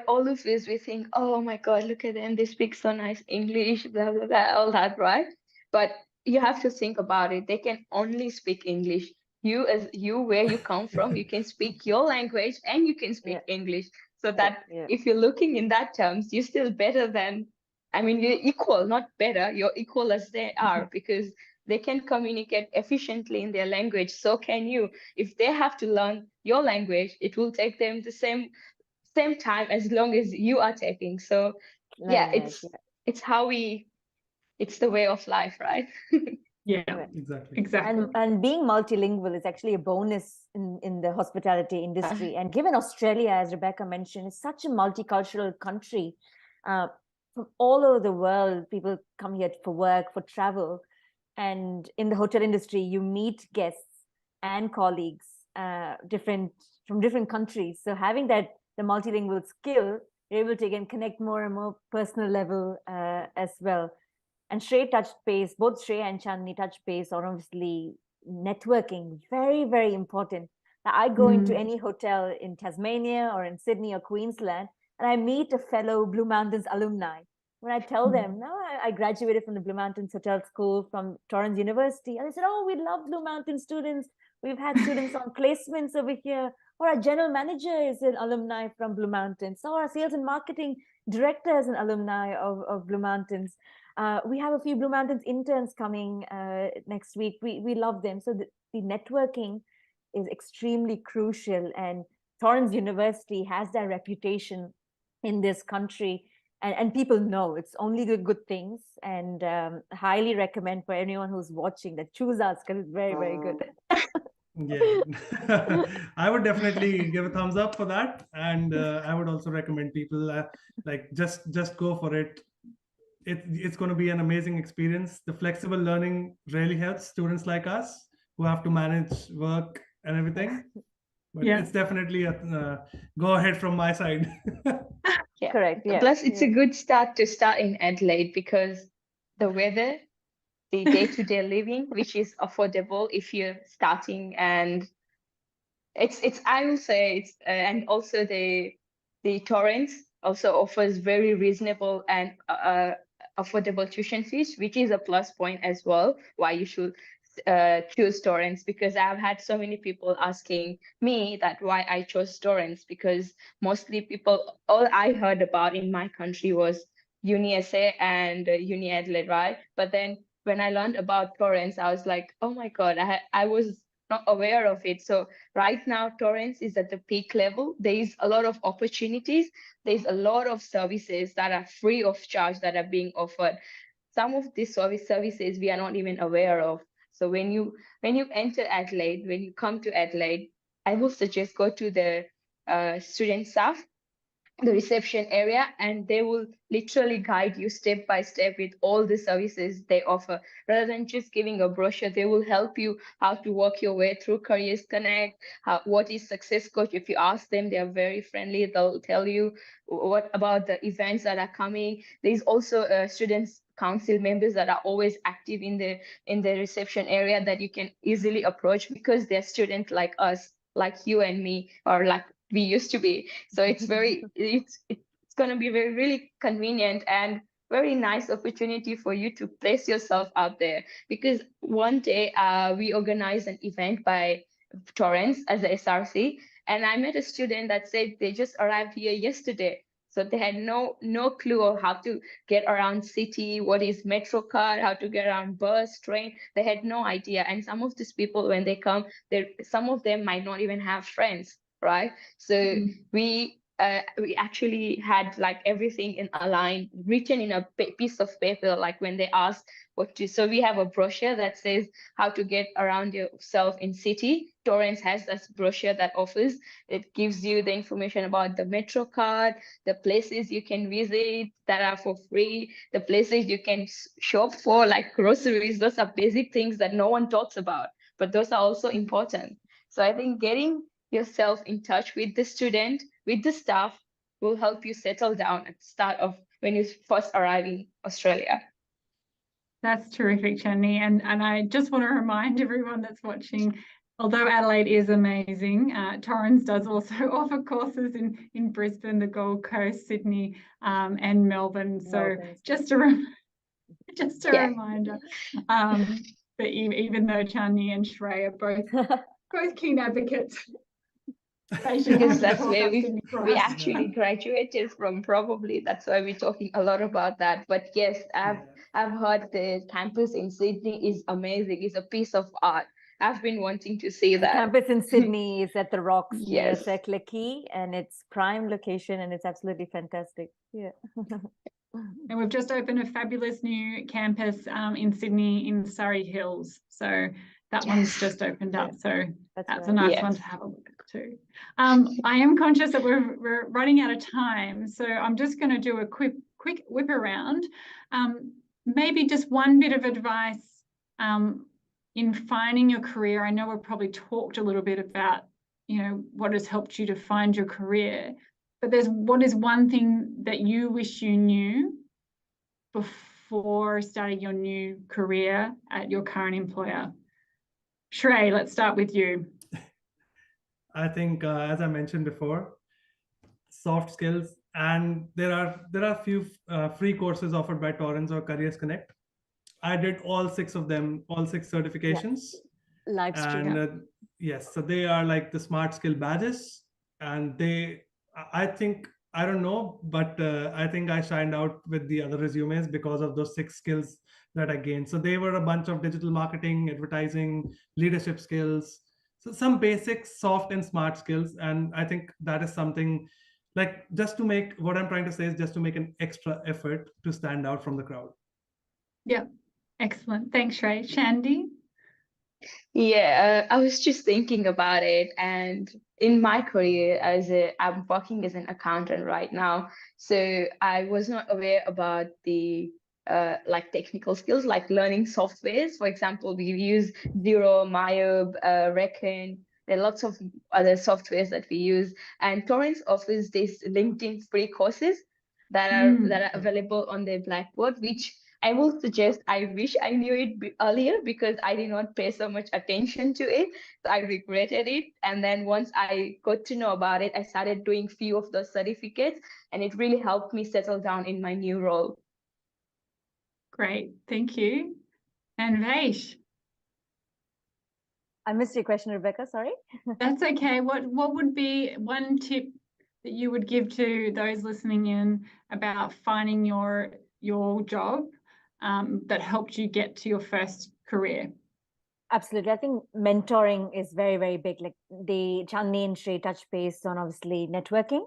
E: all of us, we think, oh my God, look at them, they speak so nice English, blah, blah, blah, all that, right? But you have to think about it. They can only speak English. you as you where you come from, you can speak your language and you can speak English. So that if you're looking in that terms, you're still better than, I mean, you're equal, not better, you're equal as they are, because they can communicate efficiently in their language. So can you. If they have to learn your language, it will take them the same time as long as you are taking. So yeah, it's how it's the way of life, right?
D: Yeah, exactly.
G: And being multilingual is actually a bonus in the hospitality industry. And given Australia, as Rebecca mentioned, is such a multicultural country, from all over the world, people come here for work, for travel. And in the hotel industry, you meet guests and colleagues from different countries. So having the multilingual skill, you're able to again connect more and more personal level as well. And Shrey touched base, both Shrey and Chandni touched base on obviously networking, very, very important. Now, I go into any hotel in Tasmania or in Sydney or Queensland, and I meet a fellow Blue Mountains alumni. When I tell them, no, I graduated from the Blue Mountains Hotel School from Torrens University, and they said, oh, we love Blue Mountain students. We've had students on placements over here. Or our general manager is an alumni from Blue Mountains. Or our sales and marketing director is an alumni of Blue Mountains. We have a few Blue Mountains interns coming next week. We love them. So the networking is extremely crucial. And Torrens University has that reputation in this country. And people know it's only good things. And highly recommend for anyone who's watching that choose us, because it's very, very good.
F: Yeah, I would definitely give a thumbs up for that. And I would also recommend people like just go for it. It's going to be an amazing experience. The flexible learning really helps students like us who have to manage work and everything. But it's definitely a go ahead from my side.
G: Correct. Yeah.
E: Plus, it's a good start in Adelaide, because the weather, the day-to-day living, which is affordable if you're starting, and it's I will say it's and also the Torrens also offers very reasonable and affordable tuition fees, which is a plus point as well, why you should choose Torrens. Because I've had so many people asking me that why I chose Torrens, because mostly people, all I heard about in my country was Uni SA and Uni Adelaide, right? But then when I learned about Torrens, I was like, oh my God, I was not aware of it. So right now, Torrens is at the peak level. There is a lot of opportunities. There's a lot of services that are free of charge that are being offered. Some of these services we are not even aware of. So when you enter Adelaide, when you come to Adelaide, I will suggest go to the student staff, the reception area, and they will literally guide you step by step with all the services they offer. Rather than just giving a brochure, they will help you how to work your way through Careers Connect, what is Success Coach. If you ask them, they are very friendly. They'll tell you what about the events that are coming. There's also students council members that are always active in the reception area that you can easily approach, because they're students like us, like you and me, or like we used to be. So it's going to be really convenient and very nice opportunity for you to place yourself out there. Because one day we organized an event by Torrens as a SRC, and I met a student that said they just arrived here yesterday. So they had no clue of how to get around city, what is Metro card, how to get around bus, train. They had no idea. And some of these people, when they come, some of them might not even have friends, right? So we actually had like everything in a line, written in a piece of paper, like when they asked what to. So we have a brochure that says how to get around yourself in city. Torrens has this brochure that offers. It gives you the information about the Metro card, the places you can visit that are for free, the places you can shop for, like groceries. Those are basic things that no one talks about, but those are also important. So I think getting yourself in touch with the student, with the staff, will help you settle down at the start of when you first arrive in Australia.
D: That's terrific, Chandni. And I just want to remind everyone that's watching, although Adelaide is amazing, Torrens does also offer courses in Brisbane, the Gold Coast, Sydney, and Melbourne. So just a reminder. But even though Chandni and Shrey are both Both keen advocates.
E: Because that's where we
D: we
E: actually graduated from, probably. That's why we're talking a lot about that. But yes, I've heard the campus in Sydney is amazing. It's a piece of art. I've been wanting to see
G: The
E: that.
G: campus in Sydney is at the Rocks near
E: Yes.
G: Circular Quay, and it's prime location, and it's absolutely fantastic. Yeah.
D: And we've just opened a fabulous new campus in Sydney in Surrey Hills. So that one's just opened up. So that's
G: right.
D: a nice
E: Yes.
D: one to have a look at too. I am conscious that we're running out of time. So I'm just going to do a quick whip around. Maybe just one bit of advice in finding your career. I know we've probably talked a little bit about, you know, what has helped you to find your career, but what is one thing that you wish you knew before starting your new career at your current employer? Shrey, let's start with you.
F: I think, as I mentioned before, soft skills, and there are a few free courses offered by Torrens or Careers Connect. I did all 6 of them, all 6 certifications.
G: Live stream.
F: And yes, so they are like the smart skill badges, and I think, I don't know, but I think I shined out with the other resumes because of those 6 skills that I gained. So they were a bunch of digital marketing, advertising, leadership skills, so some basic soft and smart skills. And I think that is something, like, just to make, what I'm trying to say is just to make an extra effort to stand out from the crowd.
D: Yeah, excellent. Thanks, Shrey. Shandy?
E: Yeah, I was just thinking about it, and in my career I'm working as an accountant right now, so I was not aware about the like technical skills, like learning softwares. For example, we use Xero, Mayob, Reckon. There are lots of other softwares that we use, and Torrens offers these LinkedIn free courses that are available on their Blackboard, which I will suggest. I wish I knew it earlier because I did not pay so much attention to it. So I regretted it. And then once I got to know about it, I started doing few of those certificates, and it really helped me settle down in my new role.
D: Great, thank you. And Vaish?
G: I missed your question, Rebecca, sorry.
D: That's okay. What would be one tip that you would give to those listening in about finding your job that helped you get to your first career?
G: Absolutely. I think mentoring is very, very big. Like Chandni and Shrey touch base on obviously networking,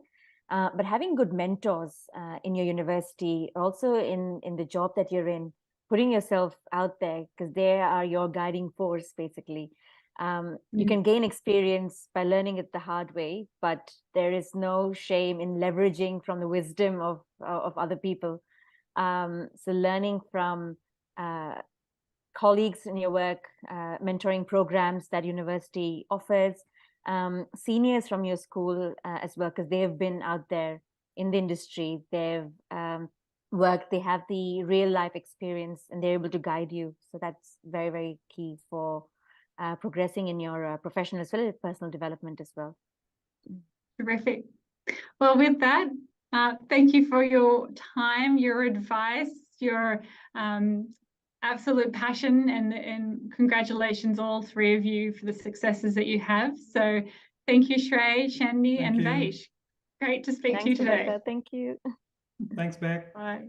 G: but having good mentors in your university, also in the job that you're in, putting yourself out there, because they are your guiding force, basically. You can gain experience by learning it the hard way, but there is no shame in leveraging from the wisdom of other people. So learning from colleagues in your work, mentoring programs that university offers, seniors from your school as well, because they have been out there in the industry, they've worked, they have the real life experience, and they're able to guide you. So that's very, very key for progressing in your professional as well as personal development as well.
D: Terrific. Well, with that, thank you for your time, your advice, your absolute passion, and congratulations, all 3 of you, for the successes that you have. So thank you, Shrey, Shandy, and Vaish. Great to speak to you today.
G: Rebecca. Thank you.
F: Thanks, Beck.
D: Bye.